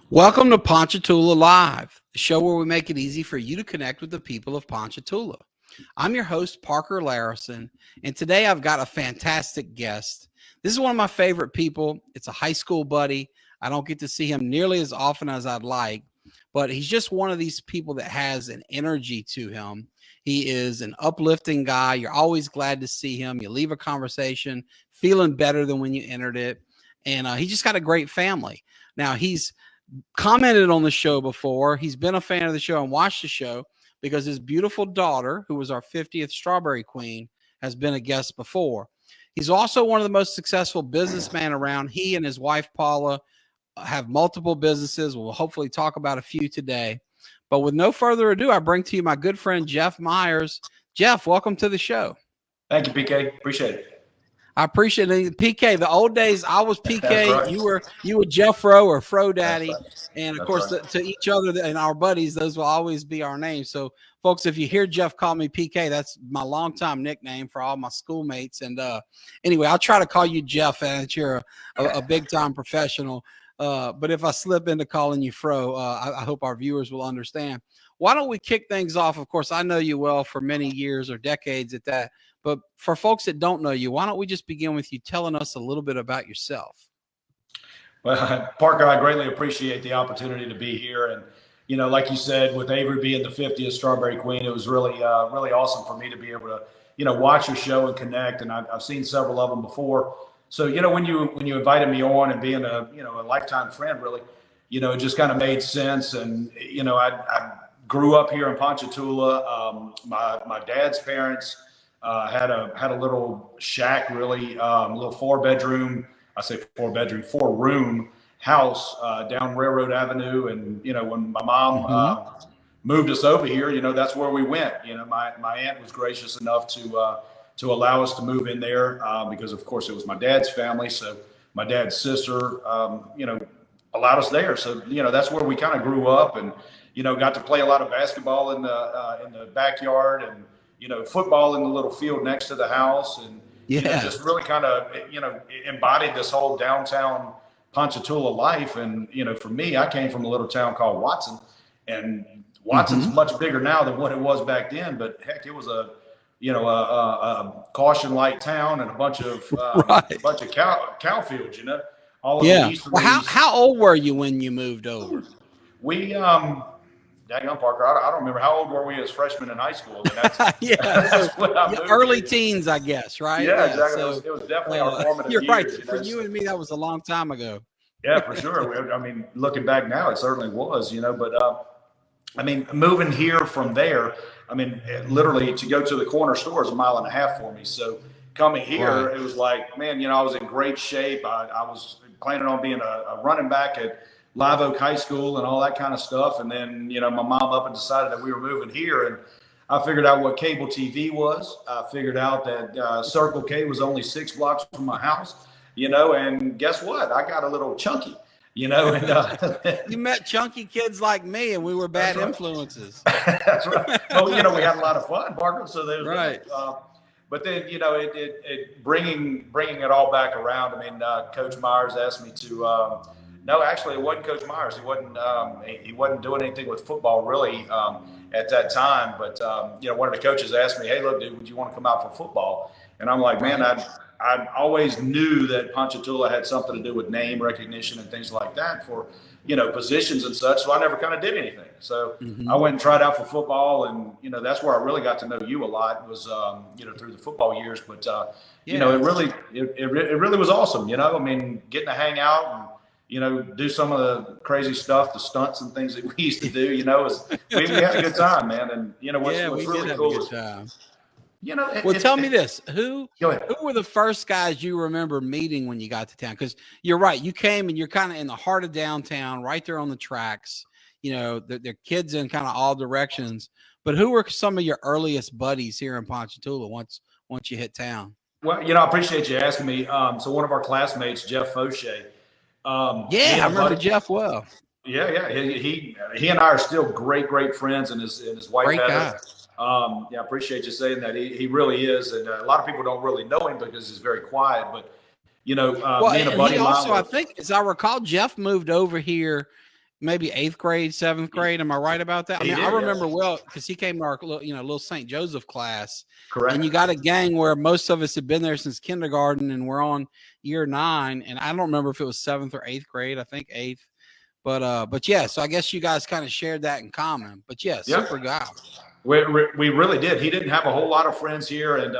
Welcome to Ponchatoula Live, the show where we make it easy for you to connect with the people of Ponchatoula. I'm your host, Parker Layrisson, and today I've got a fantastic guest. This is one of my favorite people. It's a high school buddy. I don't get to see him nearly as often as I'd like, but he's just one of these people that has an energy to him. He is an uplifting guy. You're always glad to see him. You leave a conversation feeling better than when you entered it, and he just got a great family. Now, he's commented on the show before. He's been a fan of the show and watched the show because his beautiful daughter, who was our 50th Strawberry Queen, has been a guest before. He's also one of the most successful businessmen around. He and his wife, Paula, have multiple businesses. We'll hopefully talk about a few today. But with no further ado, I bring to you my good friend, Jeff Meyers. Jeff, welcome to the show. Thank you, PK. Appreciate it. I appreciate it. PK, the old days, I was PK. Right. You were Jeffro or Fro Daddy. Right. And of course, to each other and our buddies, those will always be our names. So, folks, if you hear Jeff call me PK, that's my longtime nickname for all my schoolmates. And anyway, I'll try to call you Jeff, and you're a big time professional. But if I slip into calling you Fro, I hope our viewers will understand. Why don't we kick things off? Of course, I know you well for many years or decades at that. But for folks that don't know you, why don't we just begin with you telling us a little bit about yourself? Well, Parker, I greatly appreciate the opportunity to be here. And, you know, like you said, with Avery being the 50th Strawberry Queen, it was really, really awesome for me to be able to, you know, watch your show and connect. And I've seen several of them before. So, you know, when you invited me on and being a lifetime friend, really, you know, it just kind of made sense. And, you know, I grew up here in Ponchatoula. My dad's parents had a little shack, really, little four room house down Railroad Avenue. And, you know, when my mom moved us over here, you know, that's where we went. You know, my aunt was gracious enough to allow us to move in there because, of course, it was my dad's family. So my dad's sister, you know, allowed us there. So, you know, that's where we kind of grew up and, you know, got to play a lot of basketball in the backyard and, you know, football in the little field next to the house. And you know, just really kind of, you know, embodied this whole downtown Ponchatoula life. And, you know, for me, I came from a little town called Watson, and Watson's much bigger now than what it was back then. But heck, it was a caution light town and a bunch of cow fields, you know, all of the east. Well, how old were you when you moved over? We, Daggone, Parker, I don't remember. How old were we as freshmen in high school? I mean, that's early teens, I guess, right? Yeah, exactly. So, it was definitely our formative you're years. Right. You know? For you and me, that was a long time ago. Yeah, for sure. I mean, looking back now, it certainly was, you know. But, I mean, moving here from there, I mean, literally to go to the corner store is 1.5 miles for me. So coming here, It was like, man, you know, I was in great shape. I was planning on being a running back at Live Oak High School and all that kind of stuff. And then, you know, my mom up and decided that we were moving here. And I figured out what cable TV was. I figured out that Circle K was only 6 blocks from my house, you know, and guess what? I got a little chunky, you know. And you met chunky kids like me, and we were bad influences. That's right. Well, you know, we had a lot of fun, Parker. So there's right. But then, you know, it bringing it all back around. I mean, Coach Meyers asked me to no, actually, it wasn't Coach Meyers. He wasn't doing anything with football really at that time. But you know, one of the coaches asked me, "Hey, look, dude, would you want to come out for football?" And I'm like, man, I always knew that Ponchatoula had something to do with name recognition and things like that for, you know, positions and such. So I never kind of did anything. So I went and tried out for football, and you know, that's where I really got to know you a lot. Was you know, through the football years. But you know, it really was awesome. You know, I mean, getting to hang out and, you know, do some of the crazy stuff, the stunts and things that we used to do, you know, we had a good time, man. And, you know, what's really cool is, you know, tell me this, who were the first guys you remember meeting when you got to town? Because you're right. You came and you're kind of in the heart of downtown, right there on the tracks, you know, they're kids in kind of all directions. But who were some of your earliest buddies here in Ponchatoula once you hit town? Well, you know, I appreciate you asking me. So one of our classmates, Jeff Fauché, I remember Jeff well. Yeah. He and I are still great friends, and his wife Heather. I appreciate you saying that. He really is, and a lot of people don't really know him because he's very quiet. But you know, me and a buddy of mine. I think, as I recall, Jeff moved over here maybe 8th grade, 7th grade. Am I right about that? I mean, I remember well because he came to our little St. Joseph class. Correct. And you got a gang where most of us had been there since kindergarten, and we're on year 9. And I don't remember if it was 7th or 8th grade. I think 8th. But yeah, so I guess you guys kind of shared that in common. But yeah, super guy. We really did. He didn't have a whole lot of friends here, and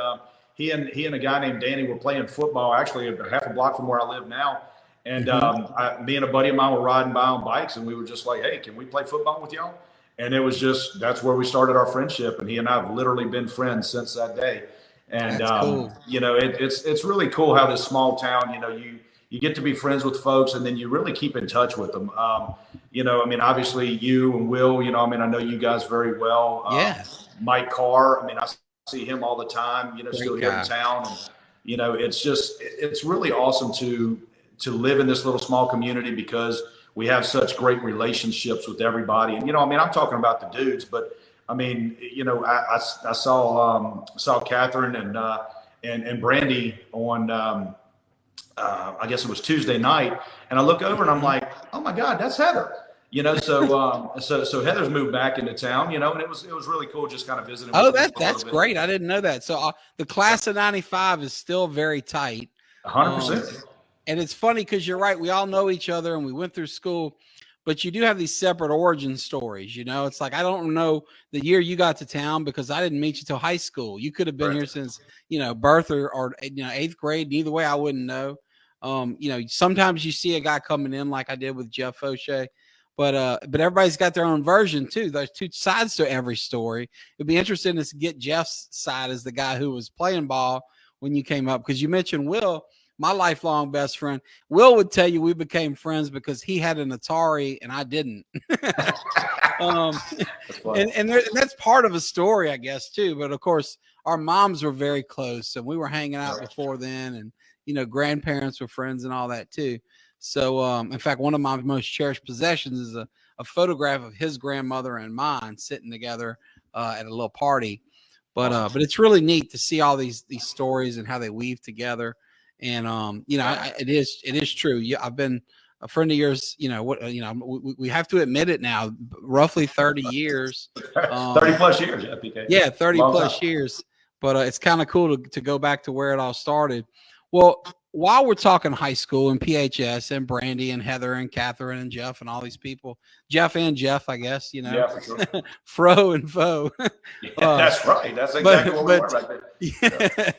he and a guy named Danny were playing football actually half a block from where I live now. And me and a buddy of mine were riding by on bikes, and we were just like, "Hey, can we play football with y'all?" And it was just that's where we started our friendship, and he and I have literally been friends since that day. And cool. you know, it's really cool how this small town, you know, you get to be friends with folks, and then you really keep in touch with them. You know, I mean, obviously you and Will, you know, I mean, I know you guys very well. Mike Carr, I mean, I see him all the time, you know, still here in town. And, you know, it's really awesome to live in this little small community because we have such great relationships with everybody. And, you know, I mean, I'm talking about the dudes, but I mean, you know, I saw Catherine and Brandy on, I guess it was Tuesday night, and I look over and I'm like, oh my God, that's Heather. You know, so Heather's moved back into town, you know, and it was really cool just kind of visiting. Oh, that's great. I didn't know that. So the class of 95 is still very tight. 100%. And it's funny because you're right. We all know each other and we went through school, but you do have these separate origin stories. You know, it's like, I don't know the year you got to town because I didn't meet you till high school. You could have been here since, you know, birth or, you know, 8th grade. Either way, I wouldn't know. You know, sometimes you see a guy coming in like I did with Jeff O'Shea, but everybody's got their own version too. There's two sides to every story. It'd be interesting to get Jeff's side as the guy who was playing ball when you came up, because you mentioned Will, my lifelong best friend. Will would tell you we became friends because he had an Atari and I didn't. And that's part of a story, I guess, too. But of course, our moms were very close, and we were hanging out before then, and you know, grandparents were friends and all that too. So, in fact, one of my most cherished possessions is a photograph of his grandmother and mine sitting together at a little party. But it's really neat to see all these stories and how they weave together. And you know, it is true. I've been a friend of yours. You know what? You know, we have to admit it now. Roughly 30 years. 30 plus years, PK. Yeah, 30 plus years. But it's kind of cool to go back to where it all started. Well, while we're talking high school and PHS and Brandy and Heather and Catherine and Jeff and all these people, Jeff, I guess, you know, yeah, for sure. Fro and Foe. That's right. That's exactly what we were right there.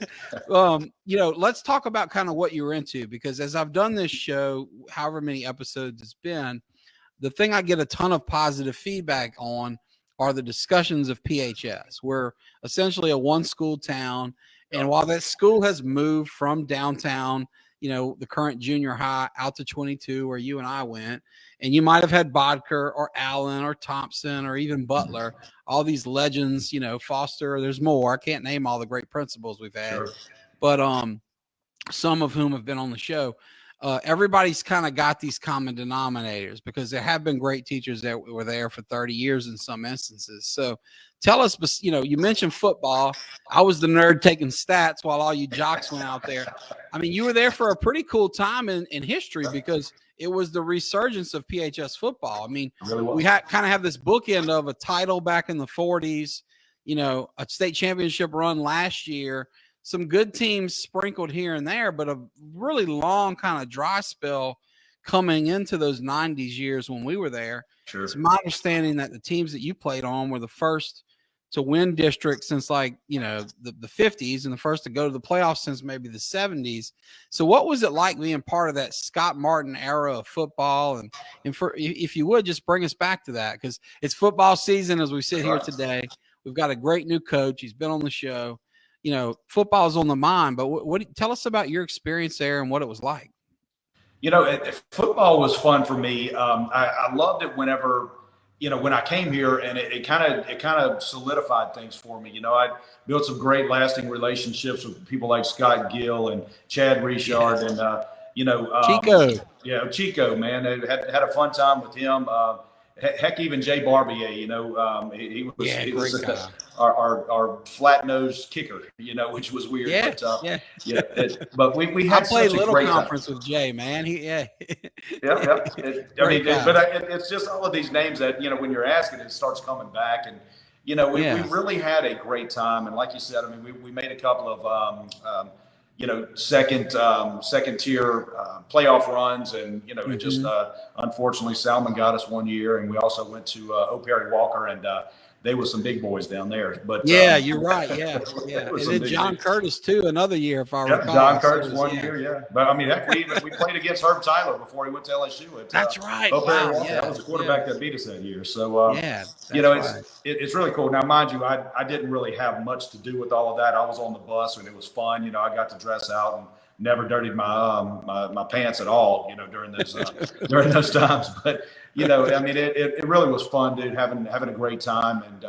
Yeah. You know, let's talk about kind of what you were into, because as I've done this show, however many episodes it's been, the thing I get a ton of positive feedback on are the discussions of PHS. We're essentially a one school town. And while that school has moved from downtown, you know, the current junior high out to 22 where you and I went, and you might have had Bodker or Allen or Thompson or even Butler, all these legends, you know, Foster, there's more. I can't name all the great principals we've had, but some of whom have been on the show. Everybody's kind of got these common denominators because there have been great teachers that were there for 30 years in some instances. So tell us, you know, you mentioned football. I was the nerd taking stats while all you jocks went out there. I mean, you were there for a pretty cool time in history because it was the resurgence of PHS football. I mean, we kind of have this bookend of a title back in the 40s, you know, a state championship run last year, some good teams sprinkled here and there, but a really long kind of dry spell coming into those 90s years when we were there. Sure. It's my understanding that the teams that you played on were the first to win district since, like, you know, the 50s, and the first to go to the playoffs since maybe the 70s. So what was it like being part of that Scott Martin era of football? And for, if you would, just bring us back to that, because it's football season as we sit here today. We've got a great new coach. He's been on the show. You know, football's on the mind, but what tell us about your experience there and what it was like. You know, football was fun for me. I loved it whenever, you know, when I came here, and it kind of solidified things for me. You know, I built some great lasting relationships with people like Scott Gill and Chad Richard and, you know, Chico. Yeah, Chico, man. I had a fun time with him. heck, even Jay Barbier, he was our flat-nosed kicker, which was weird. Yeah, but we I had played such a little great conference time. with Jay, man. Yeah. Great guy. It's just all of these names that, when you're asking, it starts coming back. And, we really had a great time. And like you said, I mean, we made a couple of, second tier playoff runs. And, it just, unfortunately, Salmon got us one year. And we also went to Perry Walker, and they were some big boys down there. But you're right. Yeah. And then John Curtis too, another year, if I recall. John Curtis one year, yeah. But I mean, heck, we played against Herb Tyler before he went to LSU. That's right. Wow, that was the quarterback that beat us that year. So it's really cool. Now, mind you, I didn't really have much to do with all of that. I was on the bus, and it was fun. I got to dress out and never dirtied my pants at all, during those times. But I mean, it really was fun, dude. Having a great time, and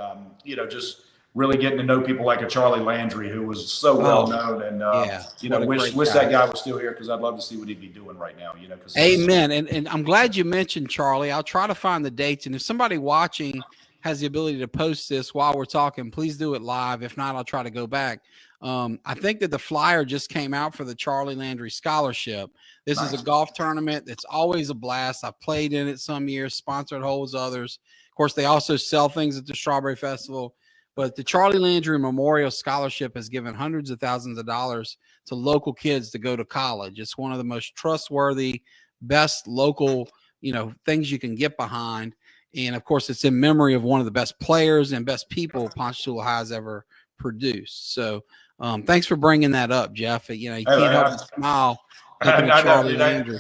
just really getting to know people like a Charlie Landry, who was so well known. And wish that guy was still here, because I'd love to see what he'd be doing right now. Amen. And I'm glad you mentioned Charlie. I'll try to find the dates, and if somebody watching has the ability to post this while we're talking, please do it live. If not, I'll try to go back. I think that the flyer just came out for the Charlie Landry Scholarship. This is a golf tournament that's always a blast. I've played in it some years, sponsored holes others. Of course, they also sell things at the Strawberry Festival. But the Charlie Landry Memorial Scholarship has given hundreds of thousands of dollars to local kids to go to college. It's one of the most trustworthy, best local, things you can get behind. And, of course, it's in memory of one of the best players and best people Ponchatoula has ever produced. So thanks for bringing that up, Jeff. You can't help but smile looking at Charlie Landry.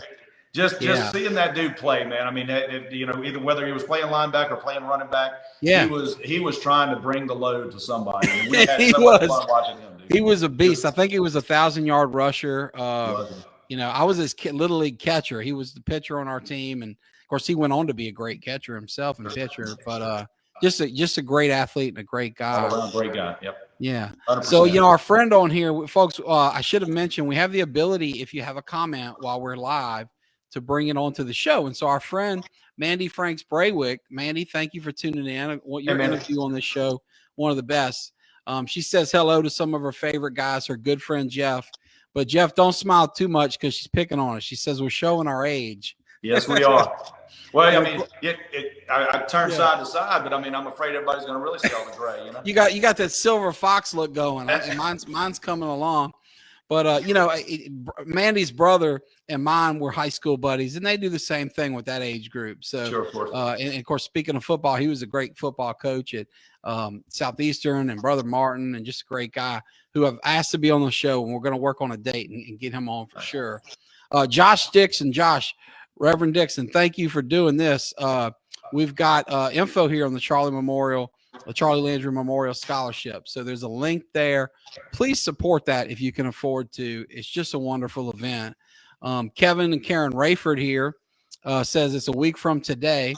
Just seeing that dude play, man. I mean, either whether he was playing linebacker or playing running back, he was trying to bring the load to somebody. I mean, we had so much fun watching him, dude. He was a beast. I think he was 1,000-yard rusher. I was his little league catcher. He was the pitcher on our team, and of course, he went on to be a great catcher himself and pitcher. But just a great athlete and a great guy. All-around great guy. Yep. Yeah. 100%. So, our friend on here, folks, I should have mentioned we have the ability, if you have a comment while we're live, to bring it onto the show. And so our friend, Mandy Franks Braywick, Mandy, thank you for tuning in. Your interview on this show, one of the best. She says hello to some of her favorite guys, her good friend, Jeff. But, Jeff, don't smile too much because she's picking on us. She says we're showing our age. Yes, we are. Well, I mean, I turn side to side, but I mean, I'm afraid everybody's going to really sell the gray. You got that silver fox look going. And mine's coming along. But, Mandy's brother and mine were high school buddies, and they do the same thing with that age group. So, sure, of course. And of course, speaking of football, he was a great football coach at Southeastern, and Brother Martin, and just a great guy who I've asked to be on the show, and we're going to work on a date and get him on for sure. Josh Dixon, Reverend Dixon, thank you for doing this. We've got info here on the Charlie Landry Memorial Scholarship. So there's a link there. Please support that if you can afford to. It's just a wonderful event. Kevin and Karen Rayford here says it's a week from today.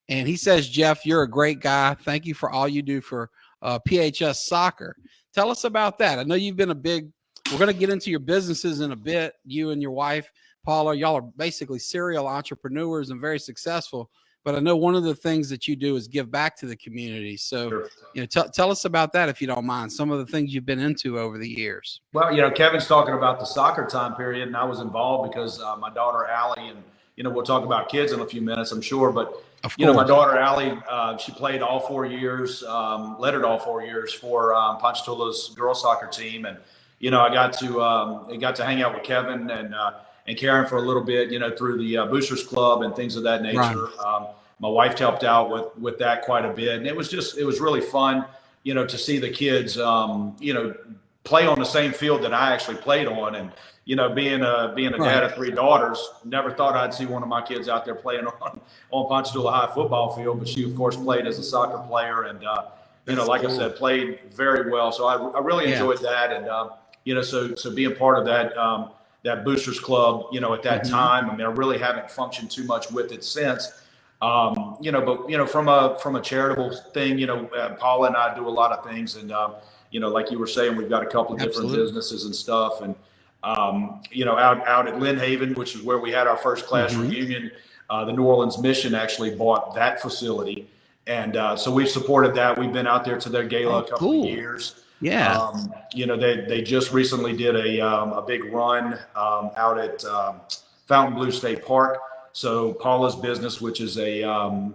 And he says, Jeff, you're a great guy. Thank you for all you do for PHS soccer. Tell us about that. I know you've been we're going to get into your businesses in a bit. You and your wife, Paula, y'all are basically serial entrepreneurs and very successful. But I know one of the things that you do is give back to the community. So, sure. Tell us about that, if you don't mind, some of the things you've been into over the years. Well, Kevin's talking about the soccer time period, and I was involved because my daughter, Allie, and, we'll talk about kids in a few minutes, I'm sure. But, my daughter, Allie, she played all 4 years, lettered all 4 years for Ponchatoula's girls soccer team. And, I got to hang out with Kevin and Karen for a little bit, through the Boosters Club and things of that nature. Right. My wife helped out with that quite a bit. And it was really fun, to see the kids, play on the same field that I actually played on. And, being a dad of 3 daughters, never thought I'd see one of my kids out there playing on Ponchatoula High football field. But she, of course, played as a soccer player and, like cool. I said, played very well. So I really enjoyed that. And, so being part of that Boosters Club, at that time. I mean, I really haven't functioned too much with it since, but, from a charitable thing, Paula and I do a lot of things. And, like you were saying, we've got a couple of different businesses and stuff. And, out at Lynn Haven, which is where we had our first class reunion, The New Orleans Mission actually bought that facility. And so we've supported that. We've been out there to their gala a couple of years. Yeah. You know, they just recently did a big run out at Fontainebleau State Park. So Paula's business, which is a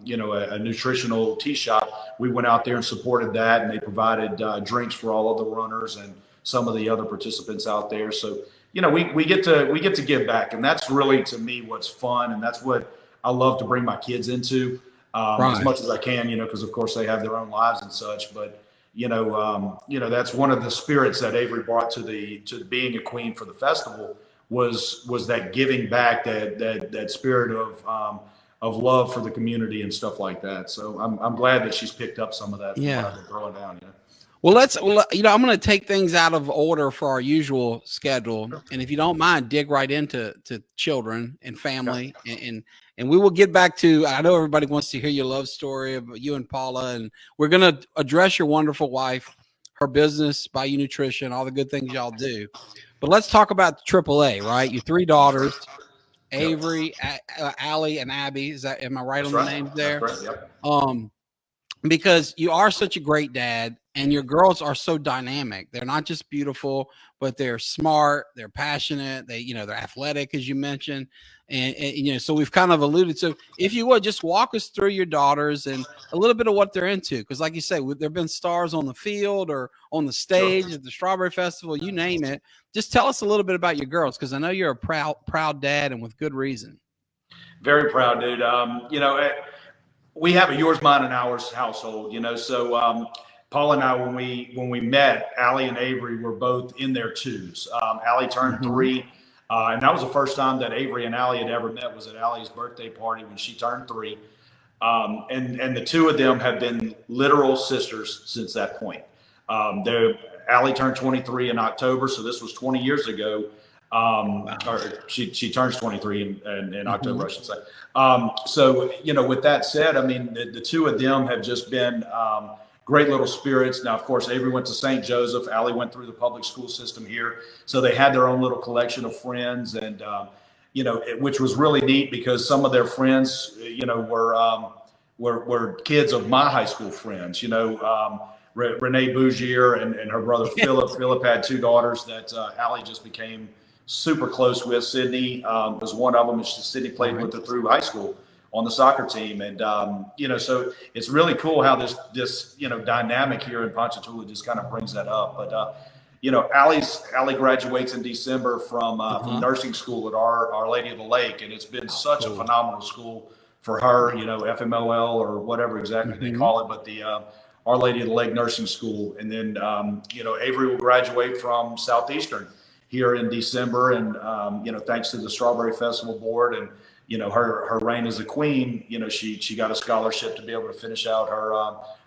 you know, a nutritional tea shop, we went out there and supported that, and they provided drinks for all of the runners and some of the other participants out there. So, you know, we get to give back, and that's really, to me, what's fun, and that's what I love to bring my kids into as much as I can, you know, because of course they have their own lives and such. But you know, that's one of the spirits that Avery brought to being a queen for the festival was that giving back, that spirit of love for the community and stuff like that. So I'm glad that she's picked up some of that. Yeah. From what I've been throwing down. You know? Well, you know, I'm going to take things out of order for our usual schedule, and if you don't mind, dig right into children and family, and we will get back to. I know everybody wants to hear your love story of you and Paula, and we're going to address your wonderful wife, her business, Bayou Nutrition, all the good things y'all do. But let's talk about AAA, right? Your three daughters, Avery, Allie, and Abby. Am I right on the names there? That's right. Yep. Because you are such a great dad, and your girls are so dynamic. They're not just beautiful, but they're smart, they're passionate, they're athletic, as you mentioned. And you know, so we've kind of alluded to, if you would just walk us through your daughters and a little bit of what they're into. Because like you say, there've been stars on the field or on the stage at the Strawberry Festival, you name it. Just tell us a little bit about your girls, because I know you're a proud dad, and with good reason. Very proud, dude. You know, we have a yours, mine, and ours household, you know. So Paul and I, when we met, Allie and Avery were both in their twos. Allie turned 3, and that was the first time that Avery and Allie had ever met, was at Allie's birthday party when she turned 3. And the two of them have been literal sisters since that point. Allie turned 23 in October, so this was 20 years ago. Or she turns 23 in October, I should say. So, you know, with that said, I mean, the two of them have just been great little spirits. Now, of course, Avery went to St. Joseph. Allie went through the public school system here. So they had their own little collection of friends, and, you know, which was really neat, because some of their friends, you know, were kids of my high school friends, you know. Renee Bougier and her brother Philip. Philip had 2 daughters that Allie just became super close with. Sydney was one of them, and Sydney played with her through high school on the soccer team. And you know, so it's really cool how this you know, dynamic here in Ponchatoula just kind of brings that up. But you know, Allie graduates in December from nursing school at Our Lady of the Lake, and it's been such a phenomenal school for her. You know, FMLL or whatever exactly they call it, but the Our Lady of the Lake Nursing School. And then you know, Avery will graduate from Southeastern here in December, and you know, thanks to the Strawberry Festival Board and, you know, her reign as a queen, you know, she got a scholarship to be able to finish out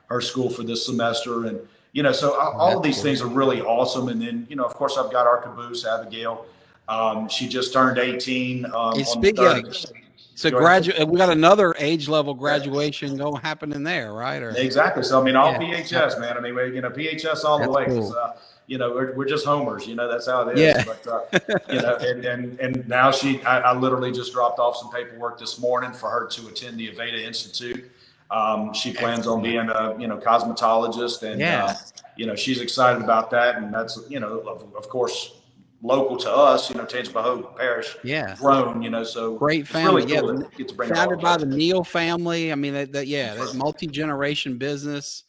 her school for this semester. And you know, so all of these things are really awesome. And then, you know, of course, I've got our caboose, Abigail. She just turned 18 on the 30th. So we got another age level graduation going happening there, right? Or exactly. So I mean, all PHS, man. I mean, you know, PHS all the way. Cool. You know, we're just homers. You know, that's how it is. Yeah. But you know, and now I literally just dropped off some paperwork this morning for her to attend the Aveda Institute. She plans on being a, you know, cosmetologist, and you know, she's excited about that, and that's, you know, of course, local to us, you know, Tangipahoa Parish, grown, you know, so great family. Really cool to get to bring founded by the Neal family. I mean, that multi-generation business.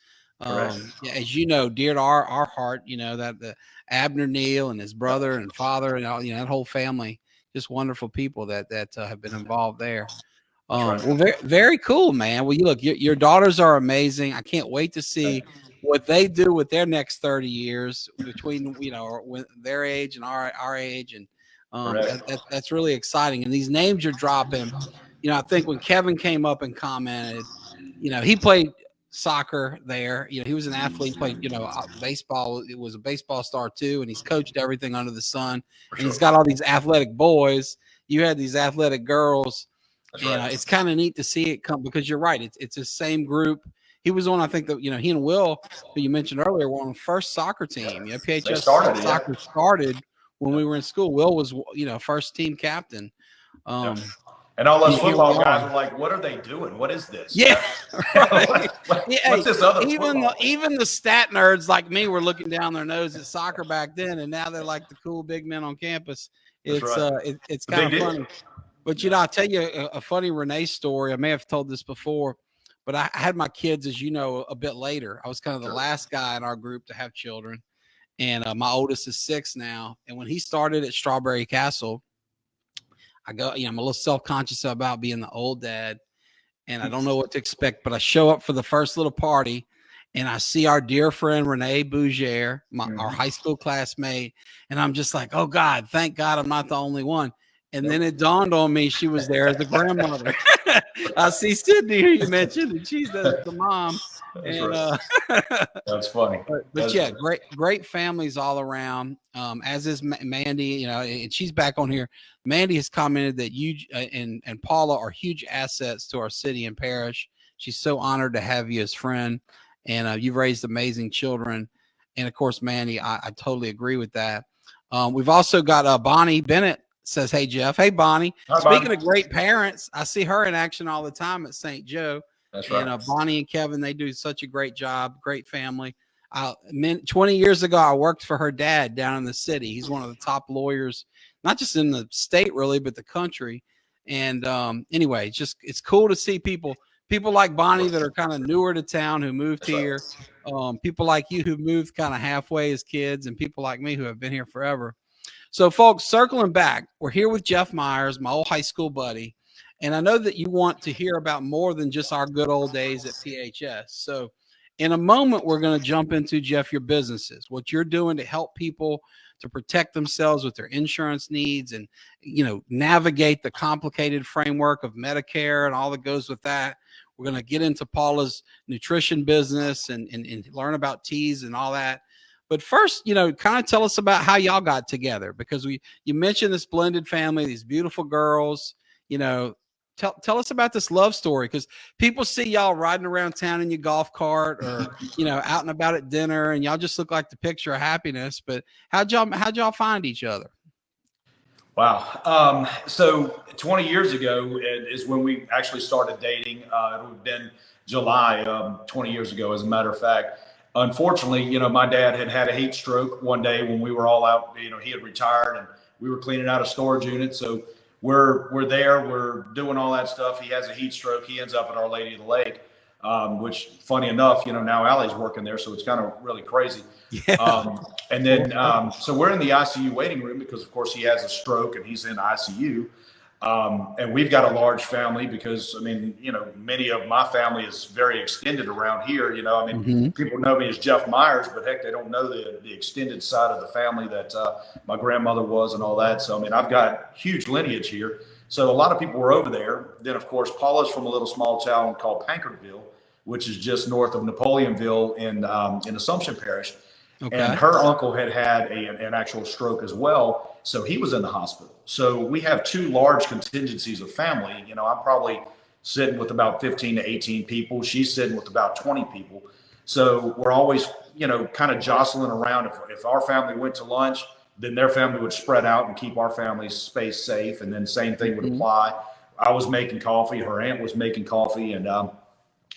As you know, dear to our heart, you know, that the Abner Neal and his brother and father and all, you know, that whole family, just wonderful people that have been involved there. Well, very, very cool, man. Well, you look, your daughters are amazing. I can't wait to see what they do with their next 30 years between, you know, their age and our age. And that's really exciting. And these names you're dropping, you know, I think when Kevin came up and commented, you know, he played soccer there. You know, he was an athlete, played, you know, baseball. It was a baseball star too. And he's coached everything under the sun. And he's got all these athletic boys. You had these athletic girls. It's kind of neat to see it come, because you're right. It's the same group. He was on, I think, that, you know, he and Will, who you mentioned earlier, were on the first soccer team. You know, PHS soccer started when we were in school. Will was, you know, first team captain. And all those And here football we guys are. are like, "What are they doing? What is this? Yeah, right. What's this other football?" Even the stat nerds like me were looking down their nose at soccer back then, and now they're like the cool big men on campus. That's It's right. it's The kind big of deal. funny. But I'll tell you a funny Renee story. I may have told this before, but I had my kids, as you know, a bit later. I was kind of the last guy in our group to have children, and my oldest is 6 now. And when he started at Strawberry Castle, I go, I'm a little self-conscious about being the old dad, and I don't know what to expect. But I show up for the first little party, and I see our dear friend Renee Bougere, our high school classmate, and I'm just like, oh God, thank God I'm not the only one. And then it dawned on me she was there as the grandmother. I see Sydney, who you mentioned, and she's the mom. That's And right. That's funny. but yeah, great families all around. As is Mandy, and she's back on here. Mandy has commented that you and Paula are huge assets to our city and parish. She's so honored to have you as friend, and you've raised amazing children. And of course, Mandy, I totally agree with that. We've also got Bonnie Bennett says, "Hey Jeff, hey Bonnie." Hi, Speaking Bonnie. of great parents, I see her in action all the time at St. Joe. That's right. And Bonnie and Kevin, they do such a great job. Great family. 20 years ago, I worked for her dad down in the city. He's one of the top lawyers, not just in the state really, but the country. And anyway, it's cool to see people like Bonnie that are kind of newer to town who moved here. People like you who moved kind of halfway as kids, and people like me who have been here forever. So, folks, circling back, we're here with Jeff Meyers, my old high school buddy. And I know that you want to hear about more than just our good old days at PHS. So in a moment, we're going to jump into, Jeff, your businesses, what you're doing to help people to protect themselves with their insurance needs and, navigate the complicated framework of Medicare and all that goes with that. We're going to get into Paula's nutrition business and learn about teas and all that. But first, kind of tell us about how y'all got together, because you mentioned this blended family, these beautiful girls. Tell us about this love story, because people see y'all riding around town in your golf cart or out and about at dinner, and y'all just look like the picture of happiness. But how'd y'all find each other? Wow. So 20 years ago is when we actually started dating. It would have been July 20 years ago, as a matter of fact. Unfortunately, my dad had a heat stroke one day when we were all out. He had retired and we were cleaning out a storage unit. So we're there, we're doing all that stuff. He has a heat stroke. He ends up at Our Lady of the Lake, which, funny enough, now Allie's working there, so it's kind of really crazy. Yeah. And then so we're in the ICU waiting room because, of course, he has a stroke and he's in ICU. And we've got a large family because, many of my family is very extended around here. People know me as Jeff Meyers, but heck, they don't know the extended side of the family that my grandmother was and all that. So, I've got huge lineage here. So a lot of people were over there. Then, of course, Paula's from a little small town called Pankerville, which is just north of Napoleonville in Assumption Parish. Okay. And her uncle had an actual stroke as well. So he was in the hospital. So we have two large contingencies of family. I'm probably sitting with about 15 to 18 people. She's sitting with about 20 people. So we're always, kind of jostling around. If our family went to lunch, then their family would spread out and keep our family's space safe. And then same thing would apply. I was making coffee. Her aunt was making coffee. And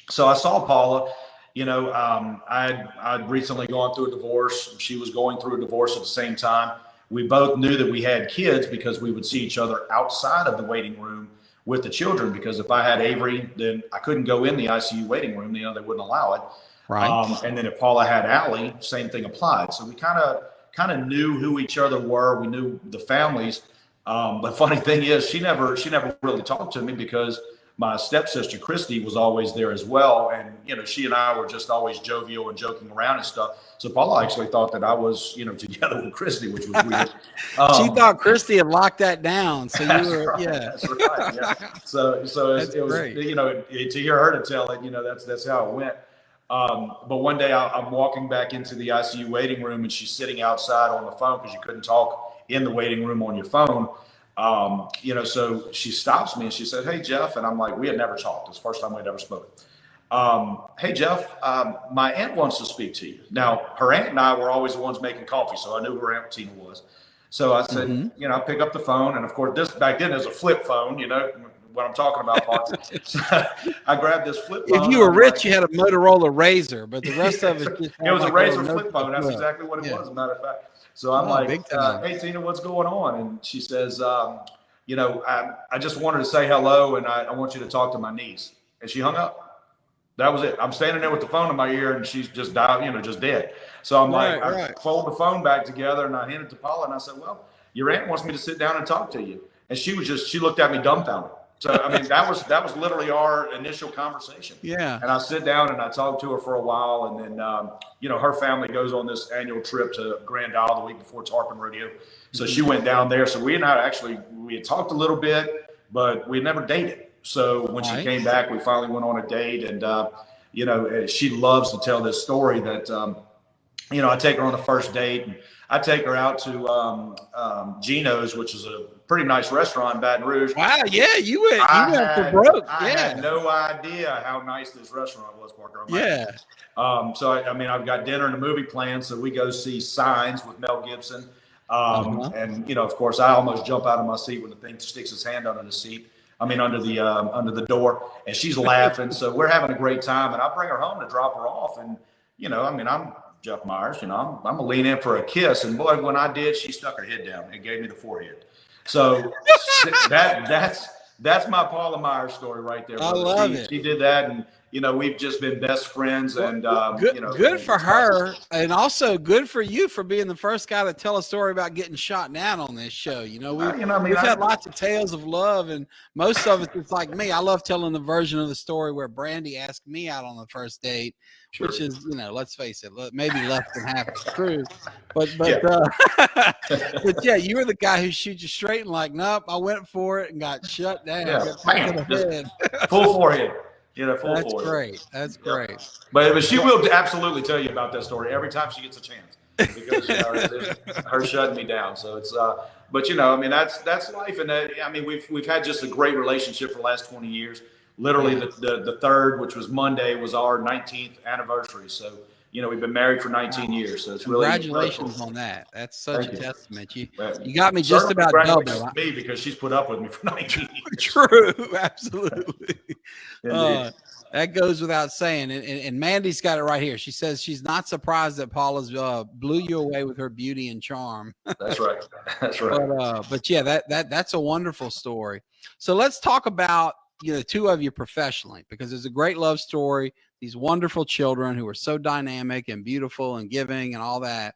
so I saw Paula. I'd recently gone through a divorce. She was going through a divorce at the same time. We both knew that we had kids because we would see each other outside of the waiting room with the children. Because if I had Avery, then I couldn't go in the ICU waiting room. They wouldn't allow it. Right. And then if Paula had Allie, same thing applied. So we kind of knew who each other were. We knew the families. But funny thing is, she never really talked to me because my stepsister Christy was always there as well, and she and I were just always jovial and joking around and stuff. So Paula actually thought that I was together with Christy, which was weird. She thought Christy had locked that down, so you were right, yeah. That's right. Yeah. So it was to hear her to tell it, that's how it went. But one day I'm walking back into the ICU waiting room, and she's sitting outside on the phone because you couldn't talk in the waiting room on your phone. So she stops me and she said, "Hey, Jeff." And I'm like, we had never talked. It's the first time we'd ever spoken. "Hey, Jeff, my aunt wants to speak to you." Now, her aunt and I were always the ones making coffee, so I knew who her Aunt Tina was. So I said, I pick up the phone. And of course, this back then is a flip phone, what I'm talking about, Parker. So I grabbed this flip phone. If you were rich, you had a Motorola Razor, but the rest of it just it was like a Razor flip phone. That's exactly what it was, as a matter of fact. So I'm like, hey, Tina, what's going on? And she says, you know, I just wanted to say hello, and I want you to talk to my niece. And she hung up. That was it. I'm standing there with the phone in my ear, and she's just died, you know, just dead. So I'm I fold the phone back together, and I hand it to Paula, and I said, well, your aunt wants me to sit down and talk to you. And she looked at me dumbfounded. So, I mean, that was literally our initial conversation. Yeah. And I sit down and I talk to her for a while. And then, you know, her family goes on this annual trip to Grand Isle the week before Tarpon Rodeo. So she went down there. So we had talked a little bit, but we had never dated. So when she came back, we finally went on a date. And, you know, she loves to tell this story that, you know, I take her on the first date. And I take her out to Gino's, which is a pretty nice restaurant in Baton Rouge. Wow, yeah, you went for broke. I had no idea how nice this restaurant was, Parker. So, I mean, I've got dinner and a movie planned, so we go see Signs with Mel Gibson. And, you know, of course, I almost jump out of my seat when the thing sticks his hand under the seat. I mean, under the door, and she's laughing. So we're having a great time, and I bring her home to drop her off. And, you know, I mean, I'm Jeff Meyers, you know, I'm gonna lean in for a kiss. And boy, when I did, she stuck her head down and gave me the forehead. So that's my Paula Meyers story right there. I love it. She did that, and you know, we've just been best friends. And good, you know, good for her, and also good for you for being the first guy to tell a story about getting shot down on this show. You know, we've had lots of tales of love, and most of it's like me. I love telling the version of the story where Brandy asked me out on the first date. Sure. Which is, you know, let's face it, maybe less than half the truth. But yeah, you were the guy who shoots you straight and like, nope, I went for it and got shut down. Yeah, full forehead. You know, full forehead. Great. That's great. But she will absolutely tell you about that story every time she gets a chance, because you know, it's her shutting me down. So it's but you know, I mean, that's life, and I mean, we've had just a great relationship for the last 20 years. Literally, the third, which was Monday, was our 19th anniversary. So, you know, we've been married for 19 years. So it's really congratulations on that. That's such a testament. You got me just about double. Me, because she's put up with me for 19 years. True, absolutely. That goes without saying. And Mandy's got it right here. She says she's not surprised that Paula's blew you away with her beauty and charm. That's right. That's right. But yeah, that's a wonderful story. So let's talk about, you know, the two of you professionally, because there's a great love story, these wonderful children who are so dynamic and beautiful and giving and all that.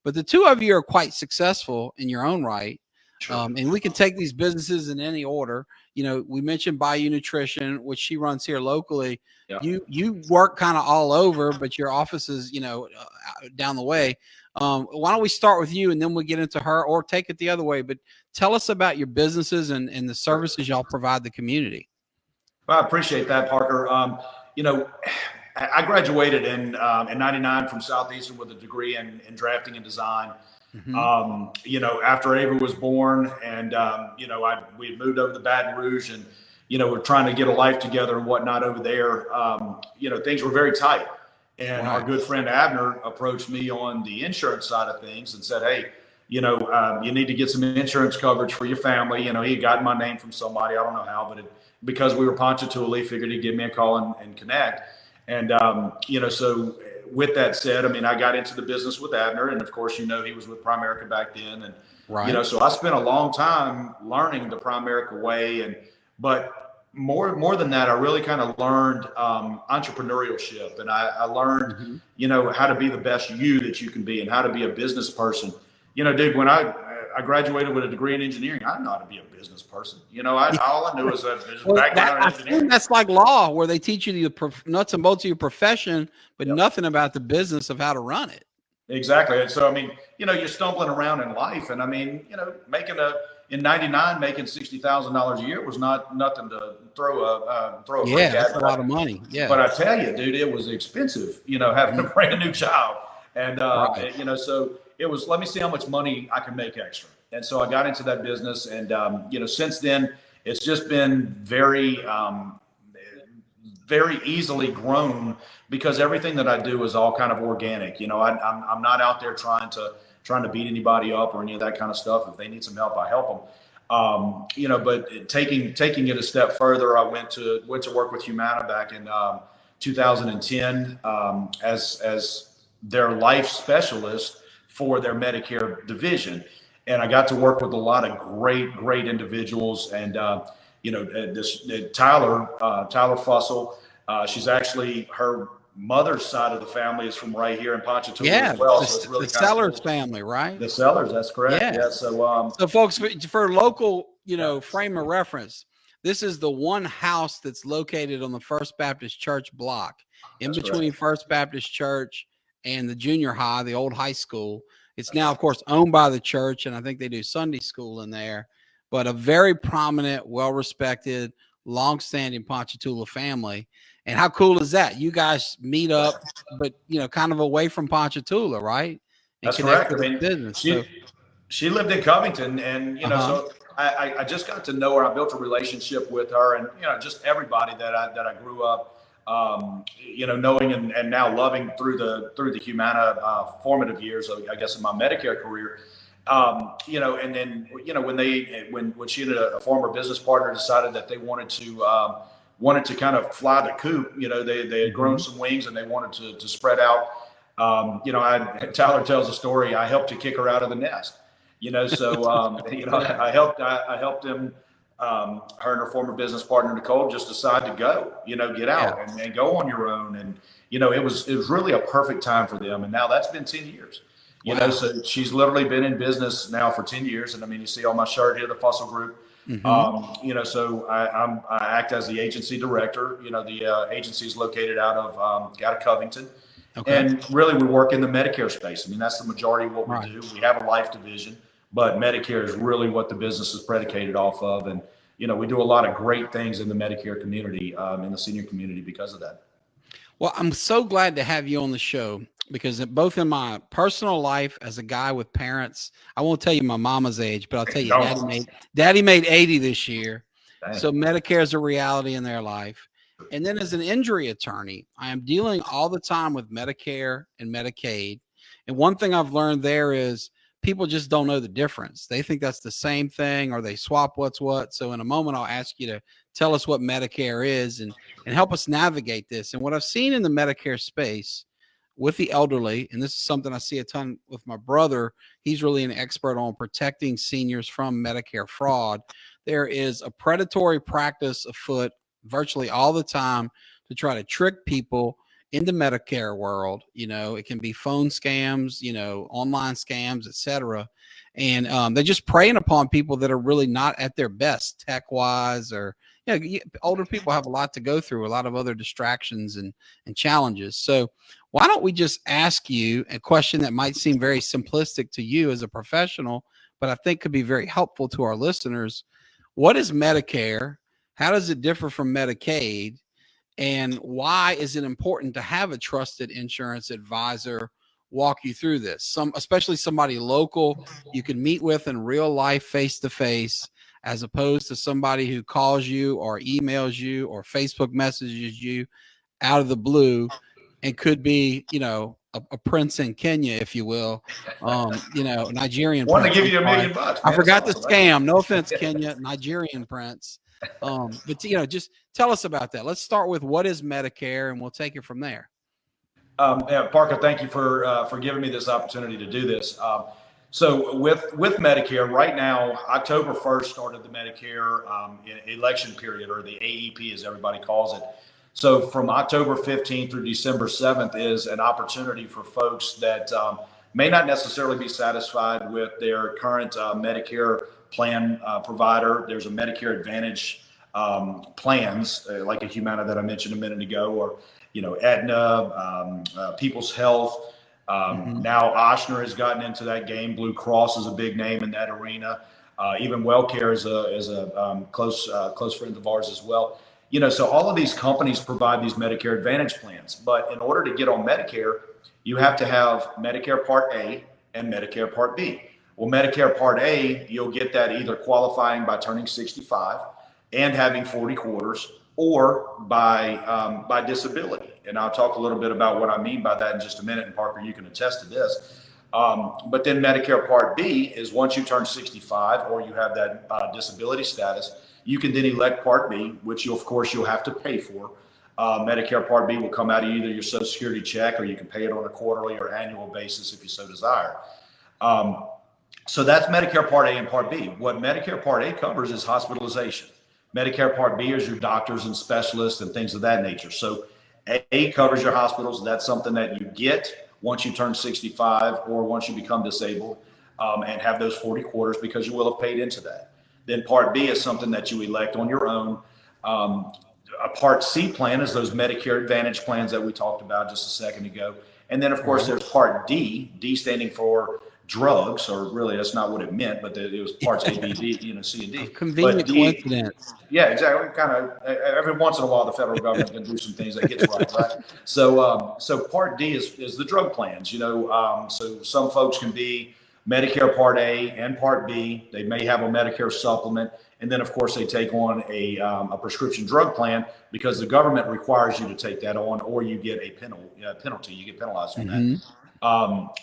But the two of you are quite successful in your own right. Sure. And we can take these businesses in any order. You know, we mentioned Bayou Nutrition, which she runs here locally. Yeah. You work kind of all over, but your office is, you know, down the way. Why don't we start with you, and then we'll get into her, or take it the other way. But tell us about your businesses and the services y'all provide the community. Well, I appreciate that, Parker. You know, I graduated in '99 from Southeastern with a degree in drafting and design. Mm-hmm. You know, after Ava was born, and you know, we had moved over to Baton Rouge, and you know, we're trying to get a life together and whatnot over there. You know, things were very tight, and our good friend Abner approached me on the insurance side of things and said, "Hey, you know, you need to get some insurance coverage for your family." You know, he had gotten my name from somebody, I don't know how, but because we were Ponchatoula, he figured he'd give me a call and connect. And, you know, so with that said, I mean, I got into the business with Abner, and of course, you know, he was with Primerica back then. And, you know, so I spent a long time learning the Primerica way. But more than that, I really kind of learned entrepreneurship, and I learned, you know, how to be the best you that you can be, and how to be a business person. You know, dude, when I graduated with a degree in engineering, I didn't know how to be a business person. You know, all I knew was a background in engineering. That's like law, where they teach you the nuts and bolts of your profession, but nothing about the business of how to run it. Exactly. And so, I mean, you know, you're stumbling around in life, and I mean, you know, in '99, making $60,000 a year was nothing to throw a yeah, that's a lot of money. Yeah. But I tell you, dude, it was expensive, you know, having a brand new child. And, you know, so it was, let me see how much money I can make extra. And so I got into that business, and, you know, since then it's just been very easily grown, because everything that I do is all kind of organic. You know, I'm not out there trying to beat anybody up or any of that kind of stuff. If they need some help, I help them. But taking it a step further, I went to work with Humana back in 2010 as their life specialist for their Medicare division, and I got to work with a lot of great individuals. And Tyler Fussell, she's actually, her mother's side of the family is from right here in Ponchatoula as well. So it's really the Sellers family, right? The Sellers, that's correct. Yeah. So folks, for local, frame of reference, this is the one house that's located on the First Baptist Church block, in between First Baptist Church and the junior high, the old high school. It's now, of course, owned by the church, and I think they do Sunday school in there. But a very prominent, well-respected, long-standing Ponchatoula family. And how cool is that? You guys meet up, but kind of away from Ponchatoula, right? And that's correct. I mean, business. She lived in Covington, and so I just got to know her. I built a relationship with her, and just everybody that I grew up, knowing and now loving through the Humana formative years, I guess, in my Medicare career. And then when she and a former business partner decided that they wanted to kind of fly the coop, they had grown some wings and they wanted to spread out. Tyler tells a story. I helped to kick her out of the nest. I helped them. Her and her former business partner Nicole just decide to go, get out and go on your own. And it was really a perfect time for them. And now that's been 10 years. So she's literally been in business now for 10 years. And I mean, you see on my shirt here, the Fussell Group. So I act as the agency director. The agency is located out of Covington. Okay. And really, we work in the Medicare space. I mean, that's the majority of what we do. We have a life division, but Medicare is really what the business is predicated off of. And, we do a lot of great things in the Medicare community, in the senior community because of that. Well, I'm so glad to have you on the show, because both in my personal life as a guy with parents, I won't tell you my mama's age, but I'll tell you, Daddy made 80 this year. Dang. So Medicare is a reality in their life. And then as an injury attorney, I am dealing all the time with Medicare and Medicaid. And one thing I've learned there is people just don't know the difference. They think that's the same thing, or they swap what's what. So in a moment, I'll ask you to tell us what Medicare is and help us navigate this. And what I've seen in the Medicare space with the elderly, and this is something I see a ton with my brother, he's really an expert on protecting seniors from Medicare fraud. There is a predatory practice afoot virtually all the time to try to trick people in the Medicare world. It can be phone scams, online scams, etc. And they're just preying upon people that are really not at their best tech wise, or older people have a lot to go through, a lot of other distractions and challenges. So why don't we just ask you a question that might seem very simplistic to you as a professional, but I think could be very helpful to our listeners. What is Medicare? How does it differ from Medicaid? And why is it important to have a trusted insurance advisor walk you through this? Especially somebody local you can meet with in real life, face to face, as opposed to somebody who calls you or emails you or Facebook messages you out of the blue and could be, a prince in Kenya, if you will, Nigerian. Want to give you $1 million? I forgot the scam. No offense, Kenya, Nigerian prince. But just tell us about that. Let's start with what is Medicare, and we'll take it from there. Parker, thank you for giving me this opportunity to do this. So with Medicare right now, October 1st started the Medicare election period, or the AEP as everybody calls it. So from October 15th through December 7th is an opportunity for folks that may not necessarily be satisfied with their current Medicare plan provider. There's a Medicare Advantage plans like a Humana that I mentioned a minute ago, or Aetna, People's Health. Now Ochsner has gotten into that game. Blue Cross is a big name in that arena. Even WellCare is a close friend of ours as well. So all of these companies provide these Medicare Advantage plans, but in order to get on Medicare, you have to have Medicare Part A and Medicare Part B. Well, Medicare Part A, you'll get that either qualifying by turning 65 and having 40 quarters, or by disability. And I'll talk a little bit about what I mean by that in just a minute. And Parker, you can attest to this. But then Medicare Part B is once you turn 65 or you have that disability status, you can then elect Part B, which you'll have to pay for. Medicare Part B will come out of either your Social Security check, or you can pay it on a quarterly or annual basis if you so desire. So that's Medicare Part A and Part B. What Medicare Part A covers is hospitalization. Medicare Part B is your doctors and specialists and things of that nature. So A covers your hospitals. That's something that you get once you turn 65 or once you become disabled, and have those 40 quarters, because you will have paid into that. Then Part B is something that you elect on your own. A Part C plan is those Medicare Advantage plans that we talked about just a second ago. And then, of course, there's Part D, D standing for drugs, or really that's not what it meant, but it was parts A, B, D, C, and D. Convenient coincidence. Yeah, exactly. Kind of every once in a while, the federal government's going to do some things that gets right. So Part D is the drug plans. So some folks can be Medicare Part A and Part B. They may have a Medicare supplement, and then of course they take on a prescription drug plan, because the government requires you to take that on, or you get a penalty. You get penalized on that.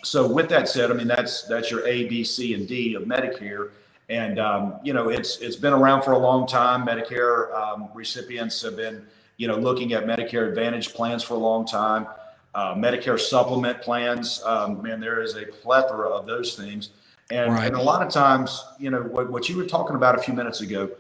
So with that said, I mean, that's your A, B, C, and D of Medicare. And, it's been around for a long time. Medicare recipients have been, looking at Medicare Advantage plans for a long time. Medicare supplement plans, man, there is a plethora of those things. And a lot of times, what you were talking about a few minutes ago,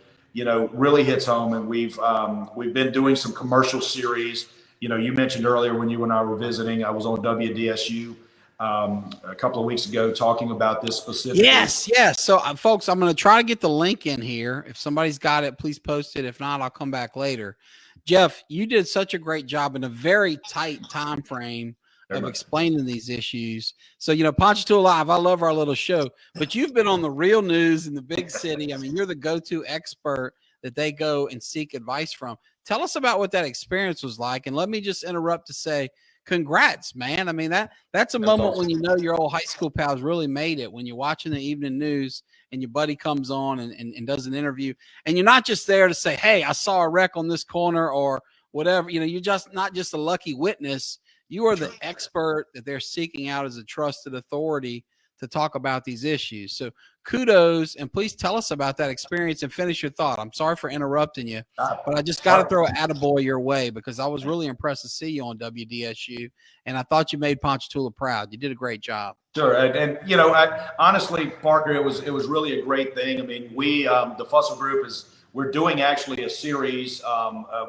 really hits home. And we've been doing some commercial series. You mentioned earlier when you and I were visiting, I was on WDSU a couple of weeks ago talking about this specifically. Yes. So, folks, I'm going to try to get the link in here. If somebody's got it, please post it. If not, I'll come back later. Jeff, you did such a great job in a very tight time frame of explaining these issues. So, Ponchatoula Live, I love our little show, but you've been on the real news in the big city. I mean, you're the go-to expert that they go and seek advice from. Tell us about what that experience was like. And let me just interrupt to say, congrats, man. I mean, that's a moment awesome when you know your old high school pals really made it, when you're watching the evening news and your buddy comes on and does an interview, and you're not just there to say, hey, I saw a wreck on this corner or whatever. You're just not just a lucky witness. You are the expert that they're seeking out as a trusted authority to talk about these issues. So kudos, and please tell us about that experience and finish your thought. I'm sorry for interrupting you, but I just got to throw an attaboy your way, because I was really impressed to see you on WDSU, and I thought you made Ponchatoula proud. You did a great job. Sure, and honestly, Parker, it was really a great thing. I mean, we the Fussell Group we're doing actually a series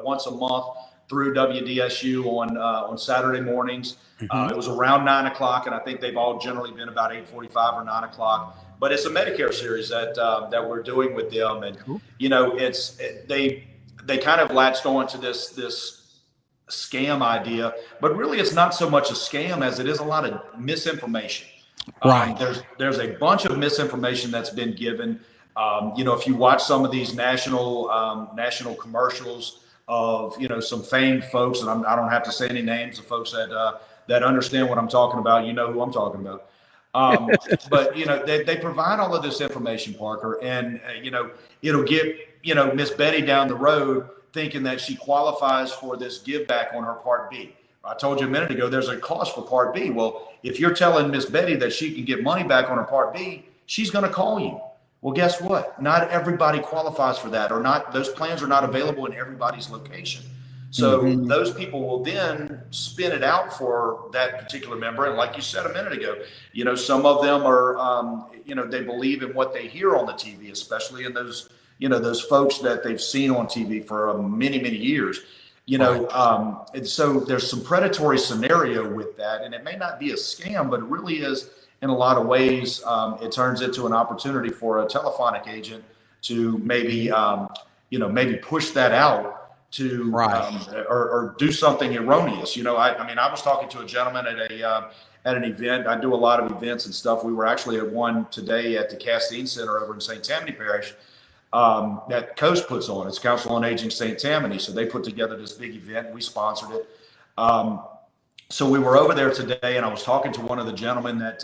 once a month through WDSU on Saturday mornings. It was around 9 o'clock, and I think they've all generally been about 8:45 or 9 o'clock. But it's a Medicare series that we're doing with them, and cool. They kind of latched on to this scam idea, but really it's not so much a scam as it is a lot of misinformation. Right. There's a bunch of misinformation that's been given. If you watch some of these national commercials of some famed folks, and I don't have to say any names of folks that understand what I'm talking about. You know who I'm talking about. But they provide all of this information, Parker, and it'll get Miss Betty down the road thinking that she qualifies for this give back on her Part B. I told you a minute ago there's a cost for Part B. Well, if you're telling Miss Betty that she can get money back on her Part B, she's going to call you. Well, guess what? Not everybody qualifies for that, or not. Those plans are not available in everybody's location. So those people will then spin it out for that particular member. And like you said a minute ago, some of them are, they believe in what they hear on the TV, especially in those, those folks that they've seen on TV for many, many years, and so there's some predatory scenario with that. And it may not be a scam, but it really is in a lot of ways. It turns into an opportunity for a telephonic agent to maybe push that out to or do something erroneous. I was talking to a gentleman at an event. I do a lot of events and stuff. We were actually at one today at the Castine Center over in St. Tammany Parish that Coast puts on. It's Council on Aging St. Tammany. So they put together this big event. We sponsored it. So we were over there today, and I was talking to one of the gentlemen that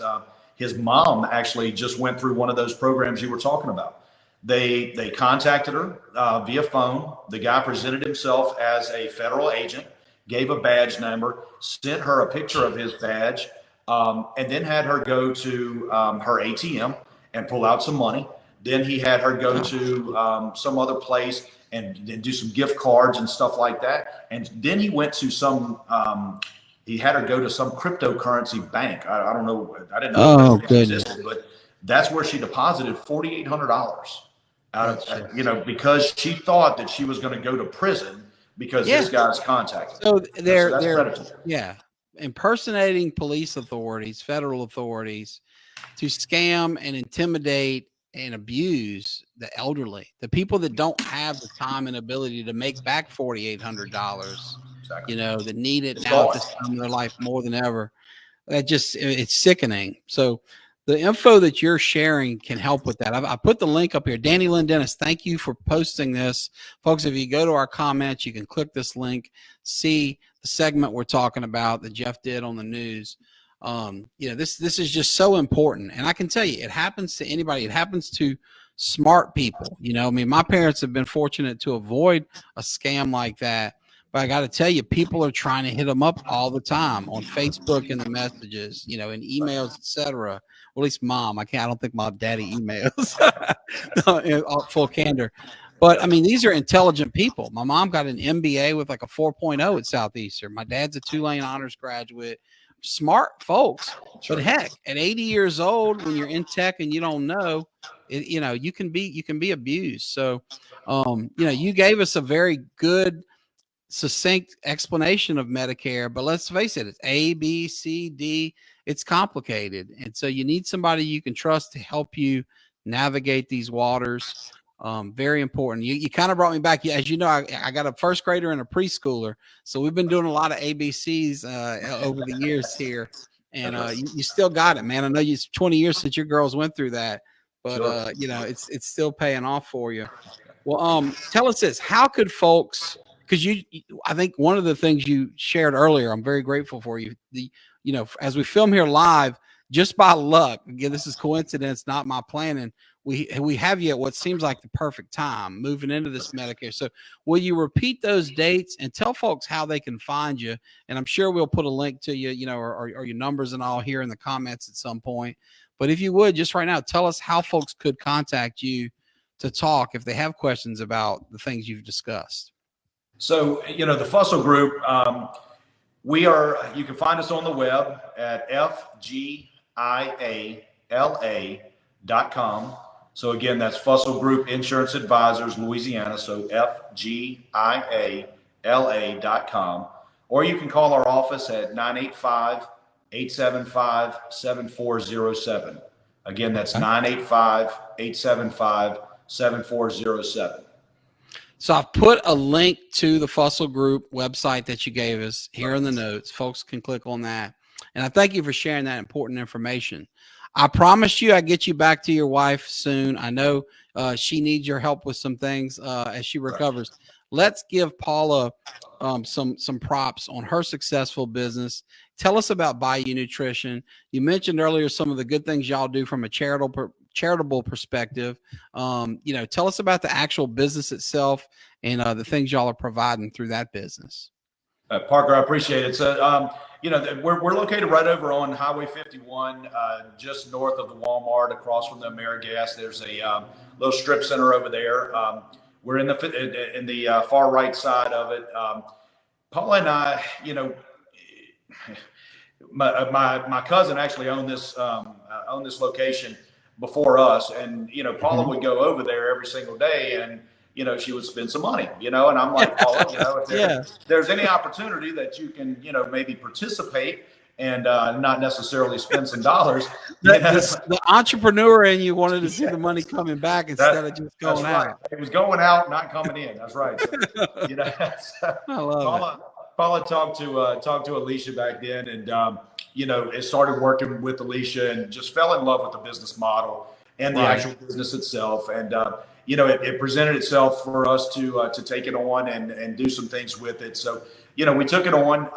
his mom actually just went through one of those programs you were talking about. They contacted her via phone. The guy presented himself as a federal agent, gave a badge number, sent her a picture of his badge, and then had her go to her ATM and pull out some money. Then he had her go to some other place and do some gift cards and stuff like that. And then he went to some, he had her go to some cryptocurrency bank. I don't know. I didn't know that existed, but that's where she deposited $4,800 out of, because she thought that she was going to go to prison because this guy's contacted. So they're impersonating police authorities, federal authorities, to scam and intimidate and abuse the elderly, the people that don't have the time and ability to make back $4,800. Exactly. That need it now at this time of their life more than ever. It's sickening. So the info that you're sharing can help with that. I put the link up here. Danny Lynn Dennis, thank you for posting this. Folks, if you go to our comments, you can click this link, see the segment we're talking about that Jeff did on the news. This is just so important. And I can tell you, it happens to anybody. It happens to smart people. My parents have been fortunate to avoid a scam like that. But I got to tell you, people are trying to hit them up all the time on Facebook in the messages, in emails, etc. Well, at least mom. I don't think my daddy emails. Full candor. But I mean, these are intelligent people. My mom got an MBA with like a 4.0 at Southeastern. My dad's a Tulane honors graduate. Smart folks. But heck, at 80 years old, when you're in tech and you don't know, you can be abused. So, you gave us a very good, succinct explanation of Medicare, but let's face it, it's A, B, C, D. It's complicated. And so you need somebody you can trust to help you navigate these waters. Very important. You kind of brought me back. As you know, I got a first grader and a preschooler. So we've been doing a lot of ABCs over the years here. And you still got it, man. I know it's 20 years since your girls went through that, but it's still paying off for you. Well, tell us this, how could folks, because I think one of the things you shared earlier, I'm very grateful for you. As we film here live, just by luck, again, this is coincidence, not my planning. We have you at what seems like the perfect time moving into this Medicare. So will you repeat those dates and tell folks how they can find you? And I'm sure we'll put a link to you, or your numbers and all here in the comments at some point. But if you would, just right now, tell us how folks could contact you to talk if they have questions about the things you've discussed. So, the Fussell Group, you can find us on the web at fgiala.com. So again, that's Fussell Group Insurance Advisors, Louisiana. So fgiala.com. Or you can call our office at 985-875-7407. Again, that's 985-875-7407. So I've put a link to the Fussell Group website that you gave us here in the notes. Folks can click on that. And I thank you for sharing that important information. I promised you I'd get you back to your wife soon. I know she needs your help with some things as she recovers. Let's give Paula some props on her successful business. Tell us about Bayou Nutrition. You mentioned earlier some of the good things y'all do from a charitable perspective. Tell us about the actual business itself and the things y'all are providing through that business. Parker, I appreciate it. So, we're located right over on Highway 51, just north of the Walmart, across from the AmeriGas. There's a little strip center over there. We're in the far right side of it. Paula and I, my cousin actually owned this location before us, and Paula would go over there every single day, and she would spend some money, and I'm like, Paula, if there's any opportunity that you can, maybe participate and not necessarily spend some dollars. The entrepreneur in you wanted to see the money coming back instead of just going out. Right. It was going out, not coming in. That's right. So, I love it. Paula talked to Alicia back then, and it started working with Alicia and just fell in love with the business model and the actual business itself. And it presented itself for us to take it on and do some things with it. So we took it on.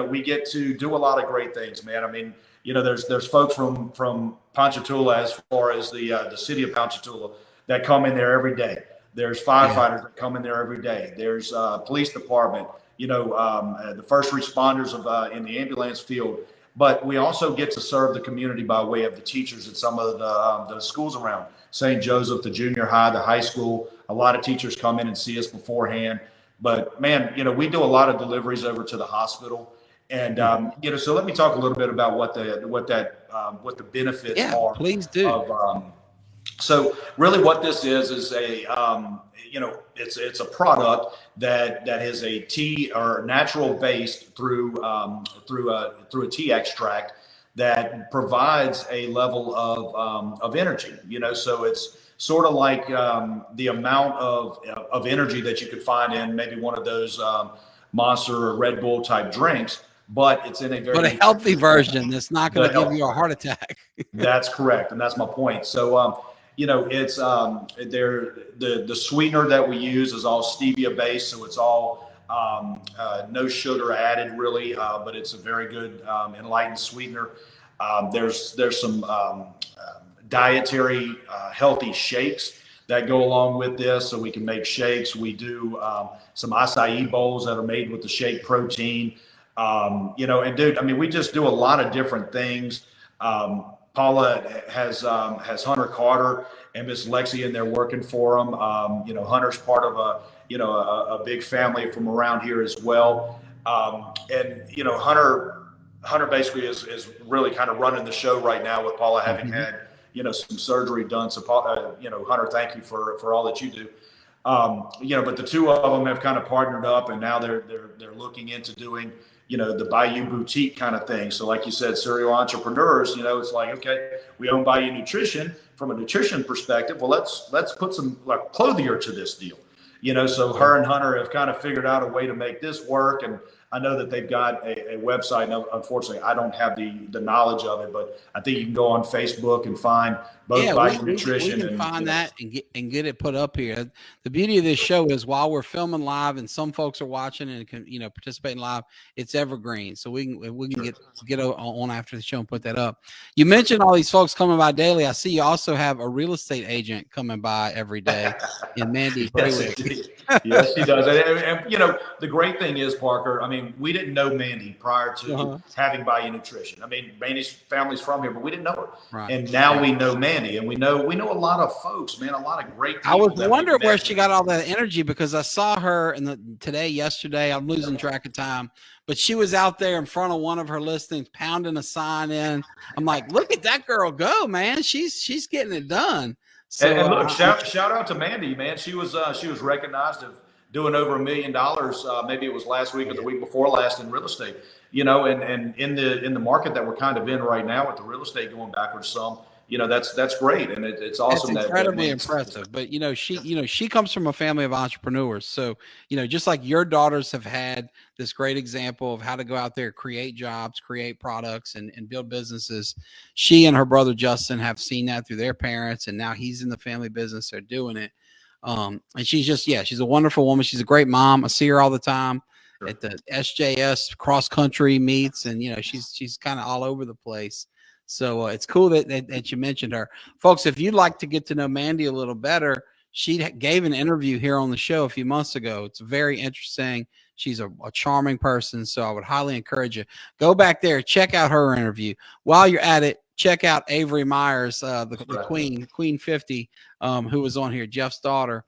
We get to do a lot of great things, man. I mean, there's folks from Ponchatoula, as far as the city of Ponchatoula, that come in there every day. There's firefighters that come in there every day. There's police department. The first responders in the ambulance field. but we also get to serve the community by way of the teachers at some of the schools around St. Joseph, the junior high, the high school. A lot of teachers come in and see us beforehand. But man, we do a lot of deliveries over to the hospital, and so let me talk a little bit about what the benefits are. Please do. So really, what this is a it's a product that is a tea or natural based through a tea extract that provides a level of energy. So it's sort of like the amount of energy that you could find in maybe one of those Monster or Red Bull type drinks, but it's in a healthy version that's not going to give you a heart attack. That's correct, and that's my point. So it's the sweetener that we use is all stevia based, so it's all no sugar added really, but it's a very good enlightened sweetener. There's some dietary healthy shakes that go along with this, so we can make shakes. We do some acai bowls that are made with the shake protein. And dude, I mean, we just do a lot of different things. Paula has Hunter Carter and Miss Lexi in there working for them. Hunter's part of a big family from around here as well. Hunter basically is really kind of running the show right now with Paula having had some surgery done. So Hunter, thank you for all that you do. But the two of them have kind of partnered up, and now they're looking into doing the Bayou Boutique kind of thing. So like you said, serial entrepreneurs, it's like, okay, we own Bayou Nutrition from a nutrition perspective. Well, let's put some like clothier to this deal, so her and Hunter have kind of figured out a way to make this work. And I know that they've got a website. Now, unfortunately, I don't have the knowledge of it, but I think you can go on Facebook and find both Bayou Nutrition. We can find that and get it put up here. The beauty of this show is while we're filming live and some folks are watching and can participating live, it's evergreen. So we can get on after the show and put that up. You mentioned all these folks coming by daily. I see you also have a real estate agent coming by every day in Mandy. Yes, she does. And the great thing is, Parker, I mean, we didn't know Mandy prior to having Bayou Nutrition. I mean, Mandy's family's from here, but we didn't know her. Right. And now we know Mandy, and we know a lot of folks, man, a lot of great people. I was wondering where she got all that energy, because I saw her yesterday. I'm losing track of time, but she was out there in front of one of her listings, pounding a sign in. I'm like, look at that girl go, man. She's getting it done. So, and look, shout out to Mandy, man. She was recognized of doing over $1 million. Maybe it was last week or the week before last in real estate. And in the market that we're kind of in right now with the real estate going backwards some. That's great, and it's awesome. It's incredibly impressive. But she comes from a family of entrepreneurs. So just like your daughters have had this great example of how to go out there, create jobs, create products, and build businesses. She and her brother Justin have seen that through their parents, and now he's in the family business. They're doing it. And she's a wonderful woman. She's a great mom. I see her all the time at the SJS cross country meets, and she's kind of all over the place. So it's cool that you mentioned her. Folks, if you'd like to get to know Mandy a little better, she gave an interview here on the show a few months ago. It's very interesting. She's a charming person, so I would highly encourage you. Go back there, check out her interview. While you're at it, check out Avery Meyers, the Queen 50, who was on here, Jeff's daughter.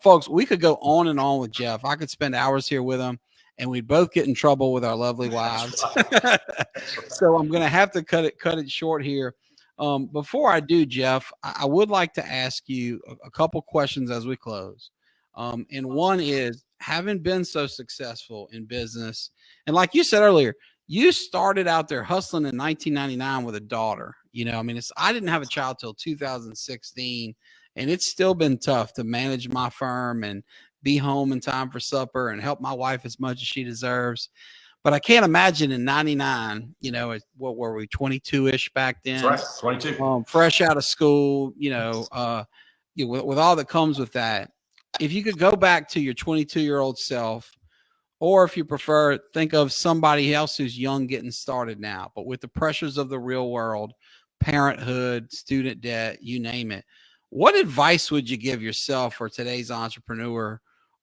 Folks, we could go on and on with Jeff. I could spend hours here with him, and we'd both get in trouble with our lovely wives. So I'm going to have to cut it short here. Before I do, Jeff, I would like to ask you a couple questions as we close. And one is, having been so successful in business, and like you said earlier, you started out there hustling in 1999 with a daughter. I didn't have a child till 2016, and it's still been tough to manage my firm and be home in time for supper and help my wife as much as she deserves. But I can't imagine in 99, what were we, 22-ish back then? That's right, 22. Fresh out of school, with all that comes with that. If you could go back to your 22-year-old self, or if you prefer, think of somebody else who's young getting started now, but with the pressures of the real world, parenthood, student debt, you name it. What advice would you give yourself or today's entrepreneur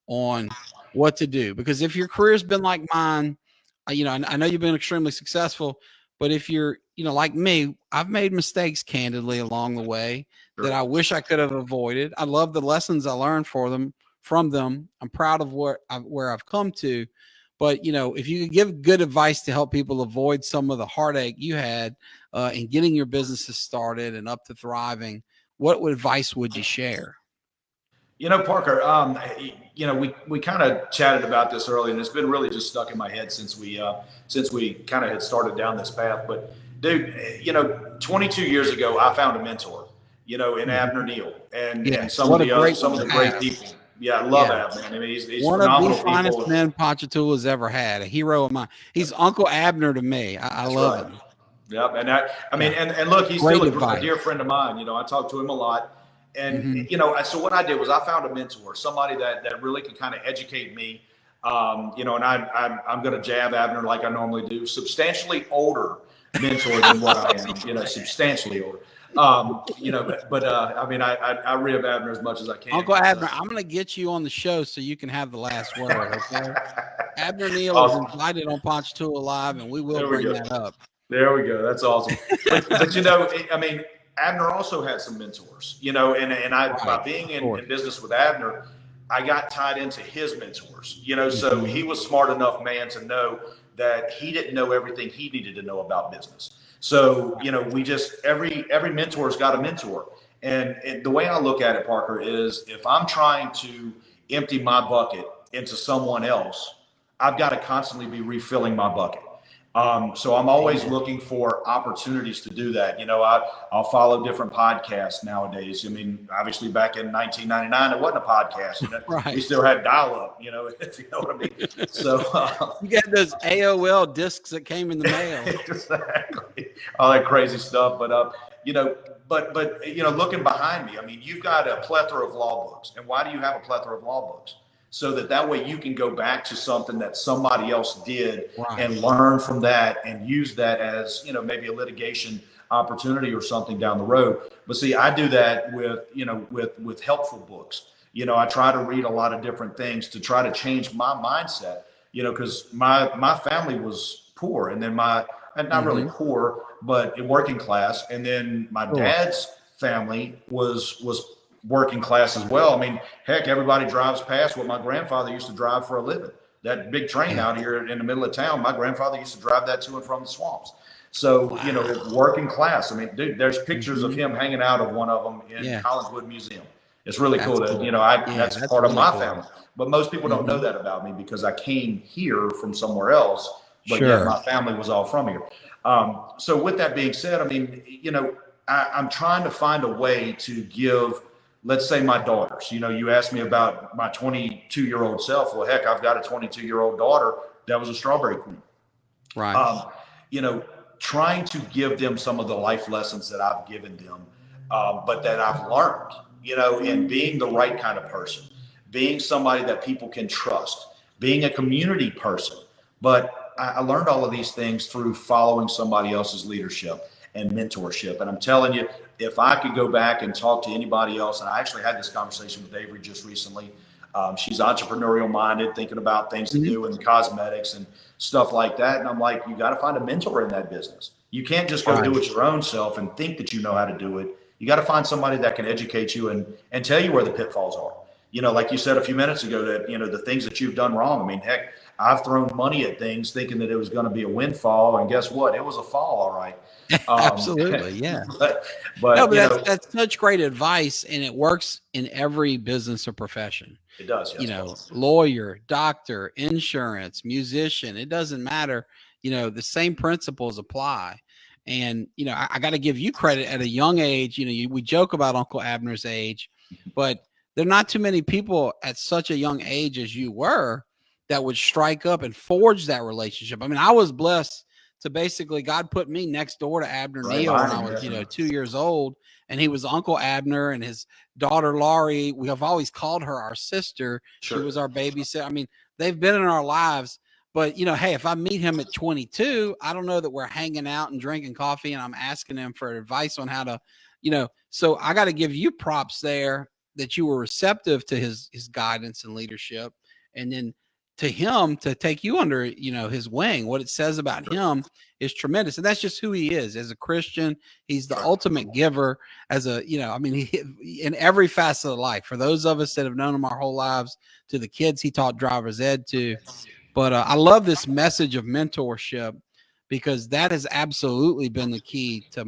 on what to do? Because if your career's been like mine, I know you've been extremely successful, But if you're, like me, I've made mistakes candidly along the way that I wish I could have avoided. I love the lessons I learned from them. I'm proud of where I've come to. But, if you could give good advice to help people avoid some of the heartache you had in getting your businesses started and up to thriving, what advice would you share? Parker, we kind of chatted about this earlier, and it's been really just stuck in my head since we kind of had started down this path. But dude, 22 years ago, I found a mentor, in Abner Neal and some of the great people. Yeah, I love Abner. I mean, he's one phenomenal. Of the finest men Ponchatoula's ever had. A hero of mine. He's Uncle Abner to me. I love him. Yep, and and look, he's still a dear friend of mine. I talk to him a lot. And, so what I did was I found a mentor, somebody that really could kind of educate me, and I'm going to jab Abner like I normally do, substantially older mentor than what I am, substantially older. I rib Abner as much as I can. Uncle Abner, I'm going to get you on the show so you can have the last word, okay? Abner Neal is invited on Ponchatoula Live, and we will bring that up. There we go. That's awesome. but Abner also had some mentors, and by being in business with Abner, I got tied into his mentors, so he was smart enough, man, to know that he didn't know everything he needed to know about business. So, we just, every mentor's got a mentor. And the way I look at it, Parker, is if I'm trying to empty my bucket into someone else, I've got to constantly be refilling my bucket. So I'm always looking for opportunities to do that. I'll follow different podcasts nowadays. I mean, obviously back in 1999, it wasn't a podcast. Right. We still had dial-up, if you know what I mean. So you got those AOL discs that came in the mail. Exactly. All that crazy stuff. But, looking behind me, I mean, you've got a plethora of law books. And why do you have a plethora of law books? So that way you can go back to something that somebody else did and learn from that and use that as, maybe a litigation opportunity or something down the road. But see, I do that with helpful books. I try to read a lot of different things to try to change my mindset, because my family was poor, and then not really poor, but working class. And then my dad's family was working class as well. I mean, heck, everybody drives past what my grandfather used to drive for a living. That big train out here in the middle of town, my grandfather used to drive that to and from the swamps. So, working class. I mean, dude, there's pictures of him hanging out of one of them in Collinswood Museum. It's really cool. That's part of my family. But most people don't know that about me because I came here from somewhere else. But yet my family was all from here. So with that being said, I mean, I'm trying to find a way to give, let's say, my daughters, you asked me about my 22-year-old self. Well, heck, I've got a 22-year-old daughter that was a strawberry queen. Right. Trying to give them some of the life lessons that I've given them, but that I've learned, and being the right kind of person, being somebody that people can trust, being a community person. But I learned all of these things through following somebody else's leadership and mentorship. And I'm telling you, if I could go back and talk to anybody else, and I actually had this conversation with Avery just recently. She's entrepreneurial minded, thinking about things to do in the cosmetics and stuff like that. And I'm like, you got to find a mentor in that business. You can't just go do it your own self and think that you know how to do it. You got to find somebody that can educate you and tell you where the pitfalls are. Like you said a few minutes ago, that, the things that you've done wrong. I mean, heck, I've thrown money at things thinking that it was going to be a windfall. And guess what? It was a fall. All right. Absolutely. Yeah. But that's such great advice. And it works in every business or profession. It does. Yes, lawyer, doctor, insurance, musician, it doesn't matter. The same principles apply. And, I got to give you credit at a young age. We joke about Uncle Abner's age, but there are not too many people at such a young age as you were that would strike up and forge that relationship. I mean, I was blessed to basically, God put me next door to Abner Neal when I was, 2 years old, and he was Uncle Abner, and his daughter Laurie, we have always called her our sister. Sure. She was our babysitter. I mean, they've been in our lives, but hey, if I meet him at 22, I don't know that we're hanging out and drinking coffee and I'm asking him for advice on how to, so I got to give you props there that you were receptive to his guidance and leadership. And then to him to take you under, his wing, what it says about him is tremendous. And that's just who he is as a Christian. He's the ultimate giver as a, he, in every facet of life. For those of us that have known him our whole lives, to the kids he taught driver's ed to. But I love this message of mentorship, because that has absolutely been the key to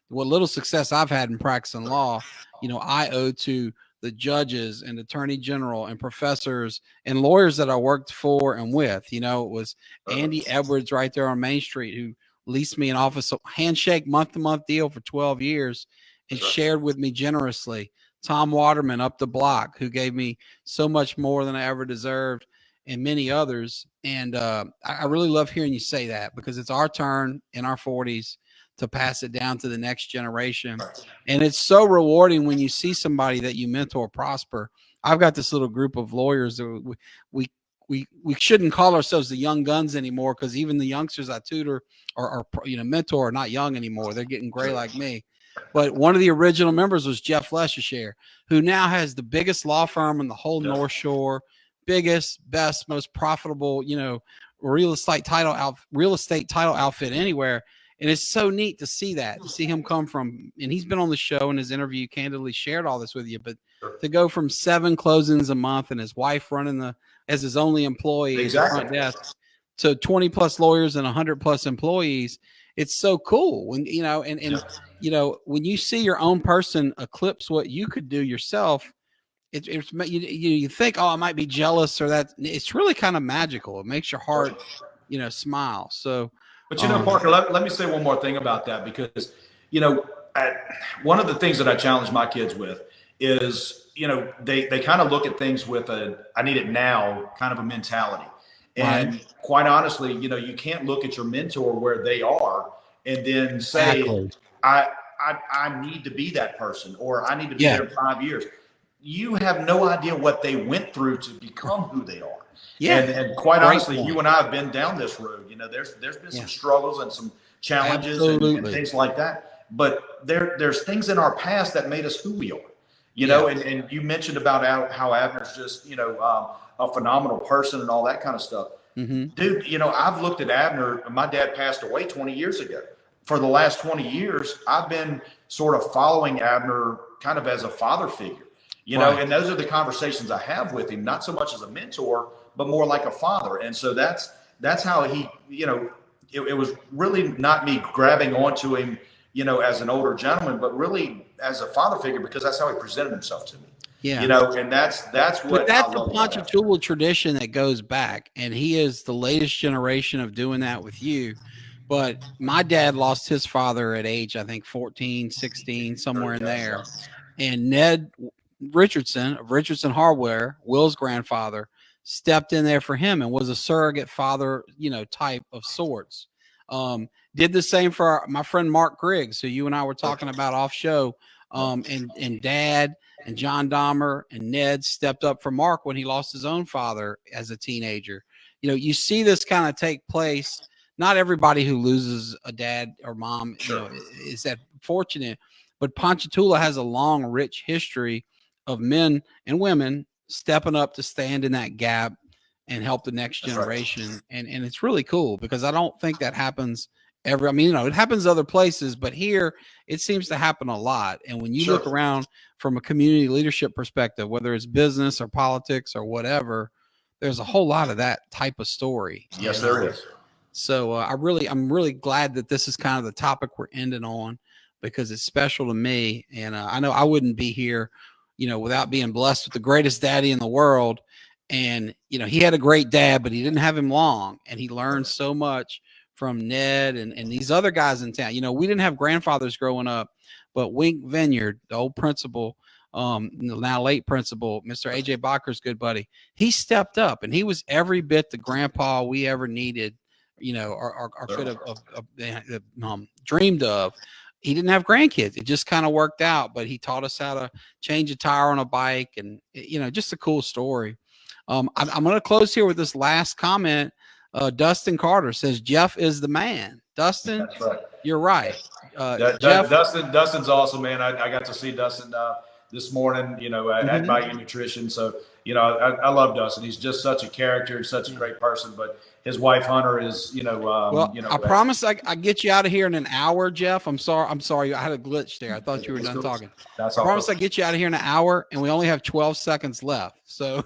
what little success I've had in practicing law. I owe to the judges and attorney general and professors and lawyers that I worked for and with. It was Andy Edwards right there on Main Street who leased me an office, handshake, month-to-month deal for 12 years and shared with me generously. Tom Waterman up the block, who gave me so much more than I ever deserved, and many others. And I really love hearing you say that, because it's our turn in our 40s to pass it down to the next generation. And it's so rewarding when you see somebody that you mentor prosper. I've got this little group of lawyers that we shouldn't call ourselves the young guns anymore, because even the youngsters I tutor or mentor are not young anymore. They're getting gray like me. But one of the original members was Jeff Meyers, who now has the biggest law firm in the whole North Shore, biggest, best, most profitable, real estate title outfit anywhere. And it's so neat to see him come from, and he's been on the show in his interview, candidly shared all this with you, but to go from 7 closings a month and his wife running as his only employee at the front desk to 20 plus lawyers and 100 plus employees. It's so cool when, when you see your own person eclipse what you could do yourself, you think, oh, I might be jealous, or that. It's really kind of magical. It makes your heart, smile. So, but Parker, let me say one more thing about that, because, one of the things that I challenge my kids with is, they kind of look at things with I need it now kind of a mentality. And quite honestly, you can't look at your mentor where they are and then say, I need to be that person, or I need to be there in 5 years. You have no idea what they went through to become who they are. Yeah. And quite honestly, you and I have been down this road. There's been some struggles and some challenges and things like that. But there's things in our past that made us who we are. And you mentioned about how Abner's just, a phenomenal person and all that kind of stuff. Mm-hmm. Dude, I've looked at Abner. My dad passed away 20 years ago. For the last 20 years, I've been sort of following Abner kind of as a father figure. And those are the conversations I have with him, not so much as a mentor, but more like a father. And so that's how he, it was really not me grabbing onto him, as an older gentleman, but really as a father figure, because that's how he presented himself to me. Yeah. And that's what that's the Ponchatoula tradition that goes back, and he is the latest generation of doing that with you. But my dad lost his father at age, I think 14, 16, somewhere in there. And Ned Richardson of Richardson Hardware, Will's grandfather, stepped in there for him and was a surrogate father, type of sorts. Did the same for my friend Mark Griggs, who you and I were talking about off show. And Dad and John Dahmer and Ned stepped up for Mark when he lost his own father as a teenager. You see this kind of take place. Not everybody who loses a dad or mom, is that fortunate. But Ponchatoula has a long, rich history of men and women stepping up to stand in that gap and help the next generation. Right. And it's really cool, because I don't think that happens it happens other places, but here it seems to happen a lot. And when you look around from a community leadership perspective, whether it's business or politics or whatever, there's a whole lot of that type of story. Yes, there is. So I'm really glad that this is kind of the topic we're ending on, because it's special to me. And I know I wouldn't be here, without being blessed with the greatest daddy in the world. And, he had a great dad, but he didn't have him long. And he learned so much from Ned and these other guys in town. We didn't have grandfathers growing up, but Wink Vineyard, the old principal, now late principal, Mr. AJ Bacher's good buddy, he stepped up, and he was every bit the grandpa we ever needed, or could have dreamed of. He didn't have grandkids. It just kind of worked out, but he taught us how to change a tire on a bike, and, just a cool story. I'm going to close here with this last comment. Dustin Carter says, Jeff is the man. Dustin, that's right. You're right. Jeff, Dustin's awesome, man. I got to see Dustin this morning, at Bayou Nutrition. So, I love Dustin. He's just such a character and such a great person. But his wife Hunter is, I promise I get you out of here in an hour, Jeff. I'm sorry. I had a glitch there. I thought you were done talking. I promise I get you out of here in an hour, and we only have 12 seconds left. So,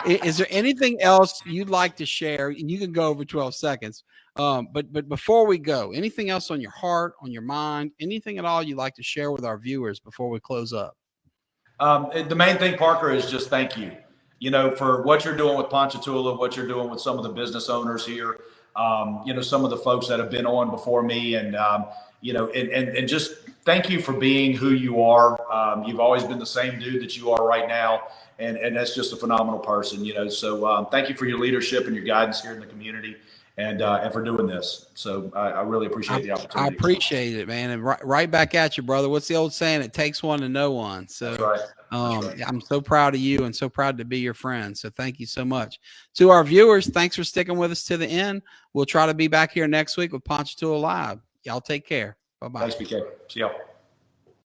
is there anything else you'd like to share? And you can go over 12 seconds. But before we go, anything else on your heart, on your mind, anything at all you'd like to share with our viewers before we close up? The main thing, Parker, is just thank you, for what you're doing with Ponchatoula, what you're doing with some of the business owners here, some of the folks that have been on before me, and, and just thank you for being who you are. You've always been the same dude that you are right now. And that's just a phenomenal person, so thank you for your leadership and your guidance here in the community. And for doing this. So I really appreciate the opportunity. I appreciate it, man. And right back at you, brother. What's the old saying? It takes one to know one. So that's right. That's right. I'm so proud of you and so proud to be your friend. So thank you so much. To our viewers, thanks for sticking with us to the end. We'll try to be back here next week with Ponchatoula Live. Y'all take care. Bye-bye. Thanks, BK. See y'all.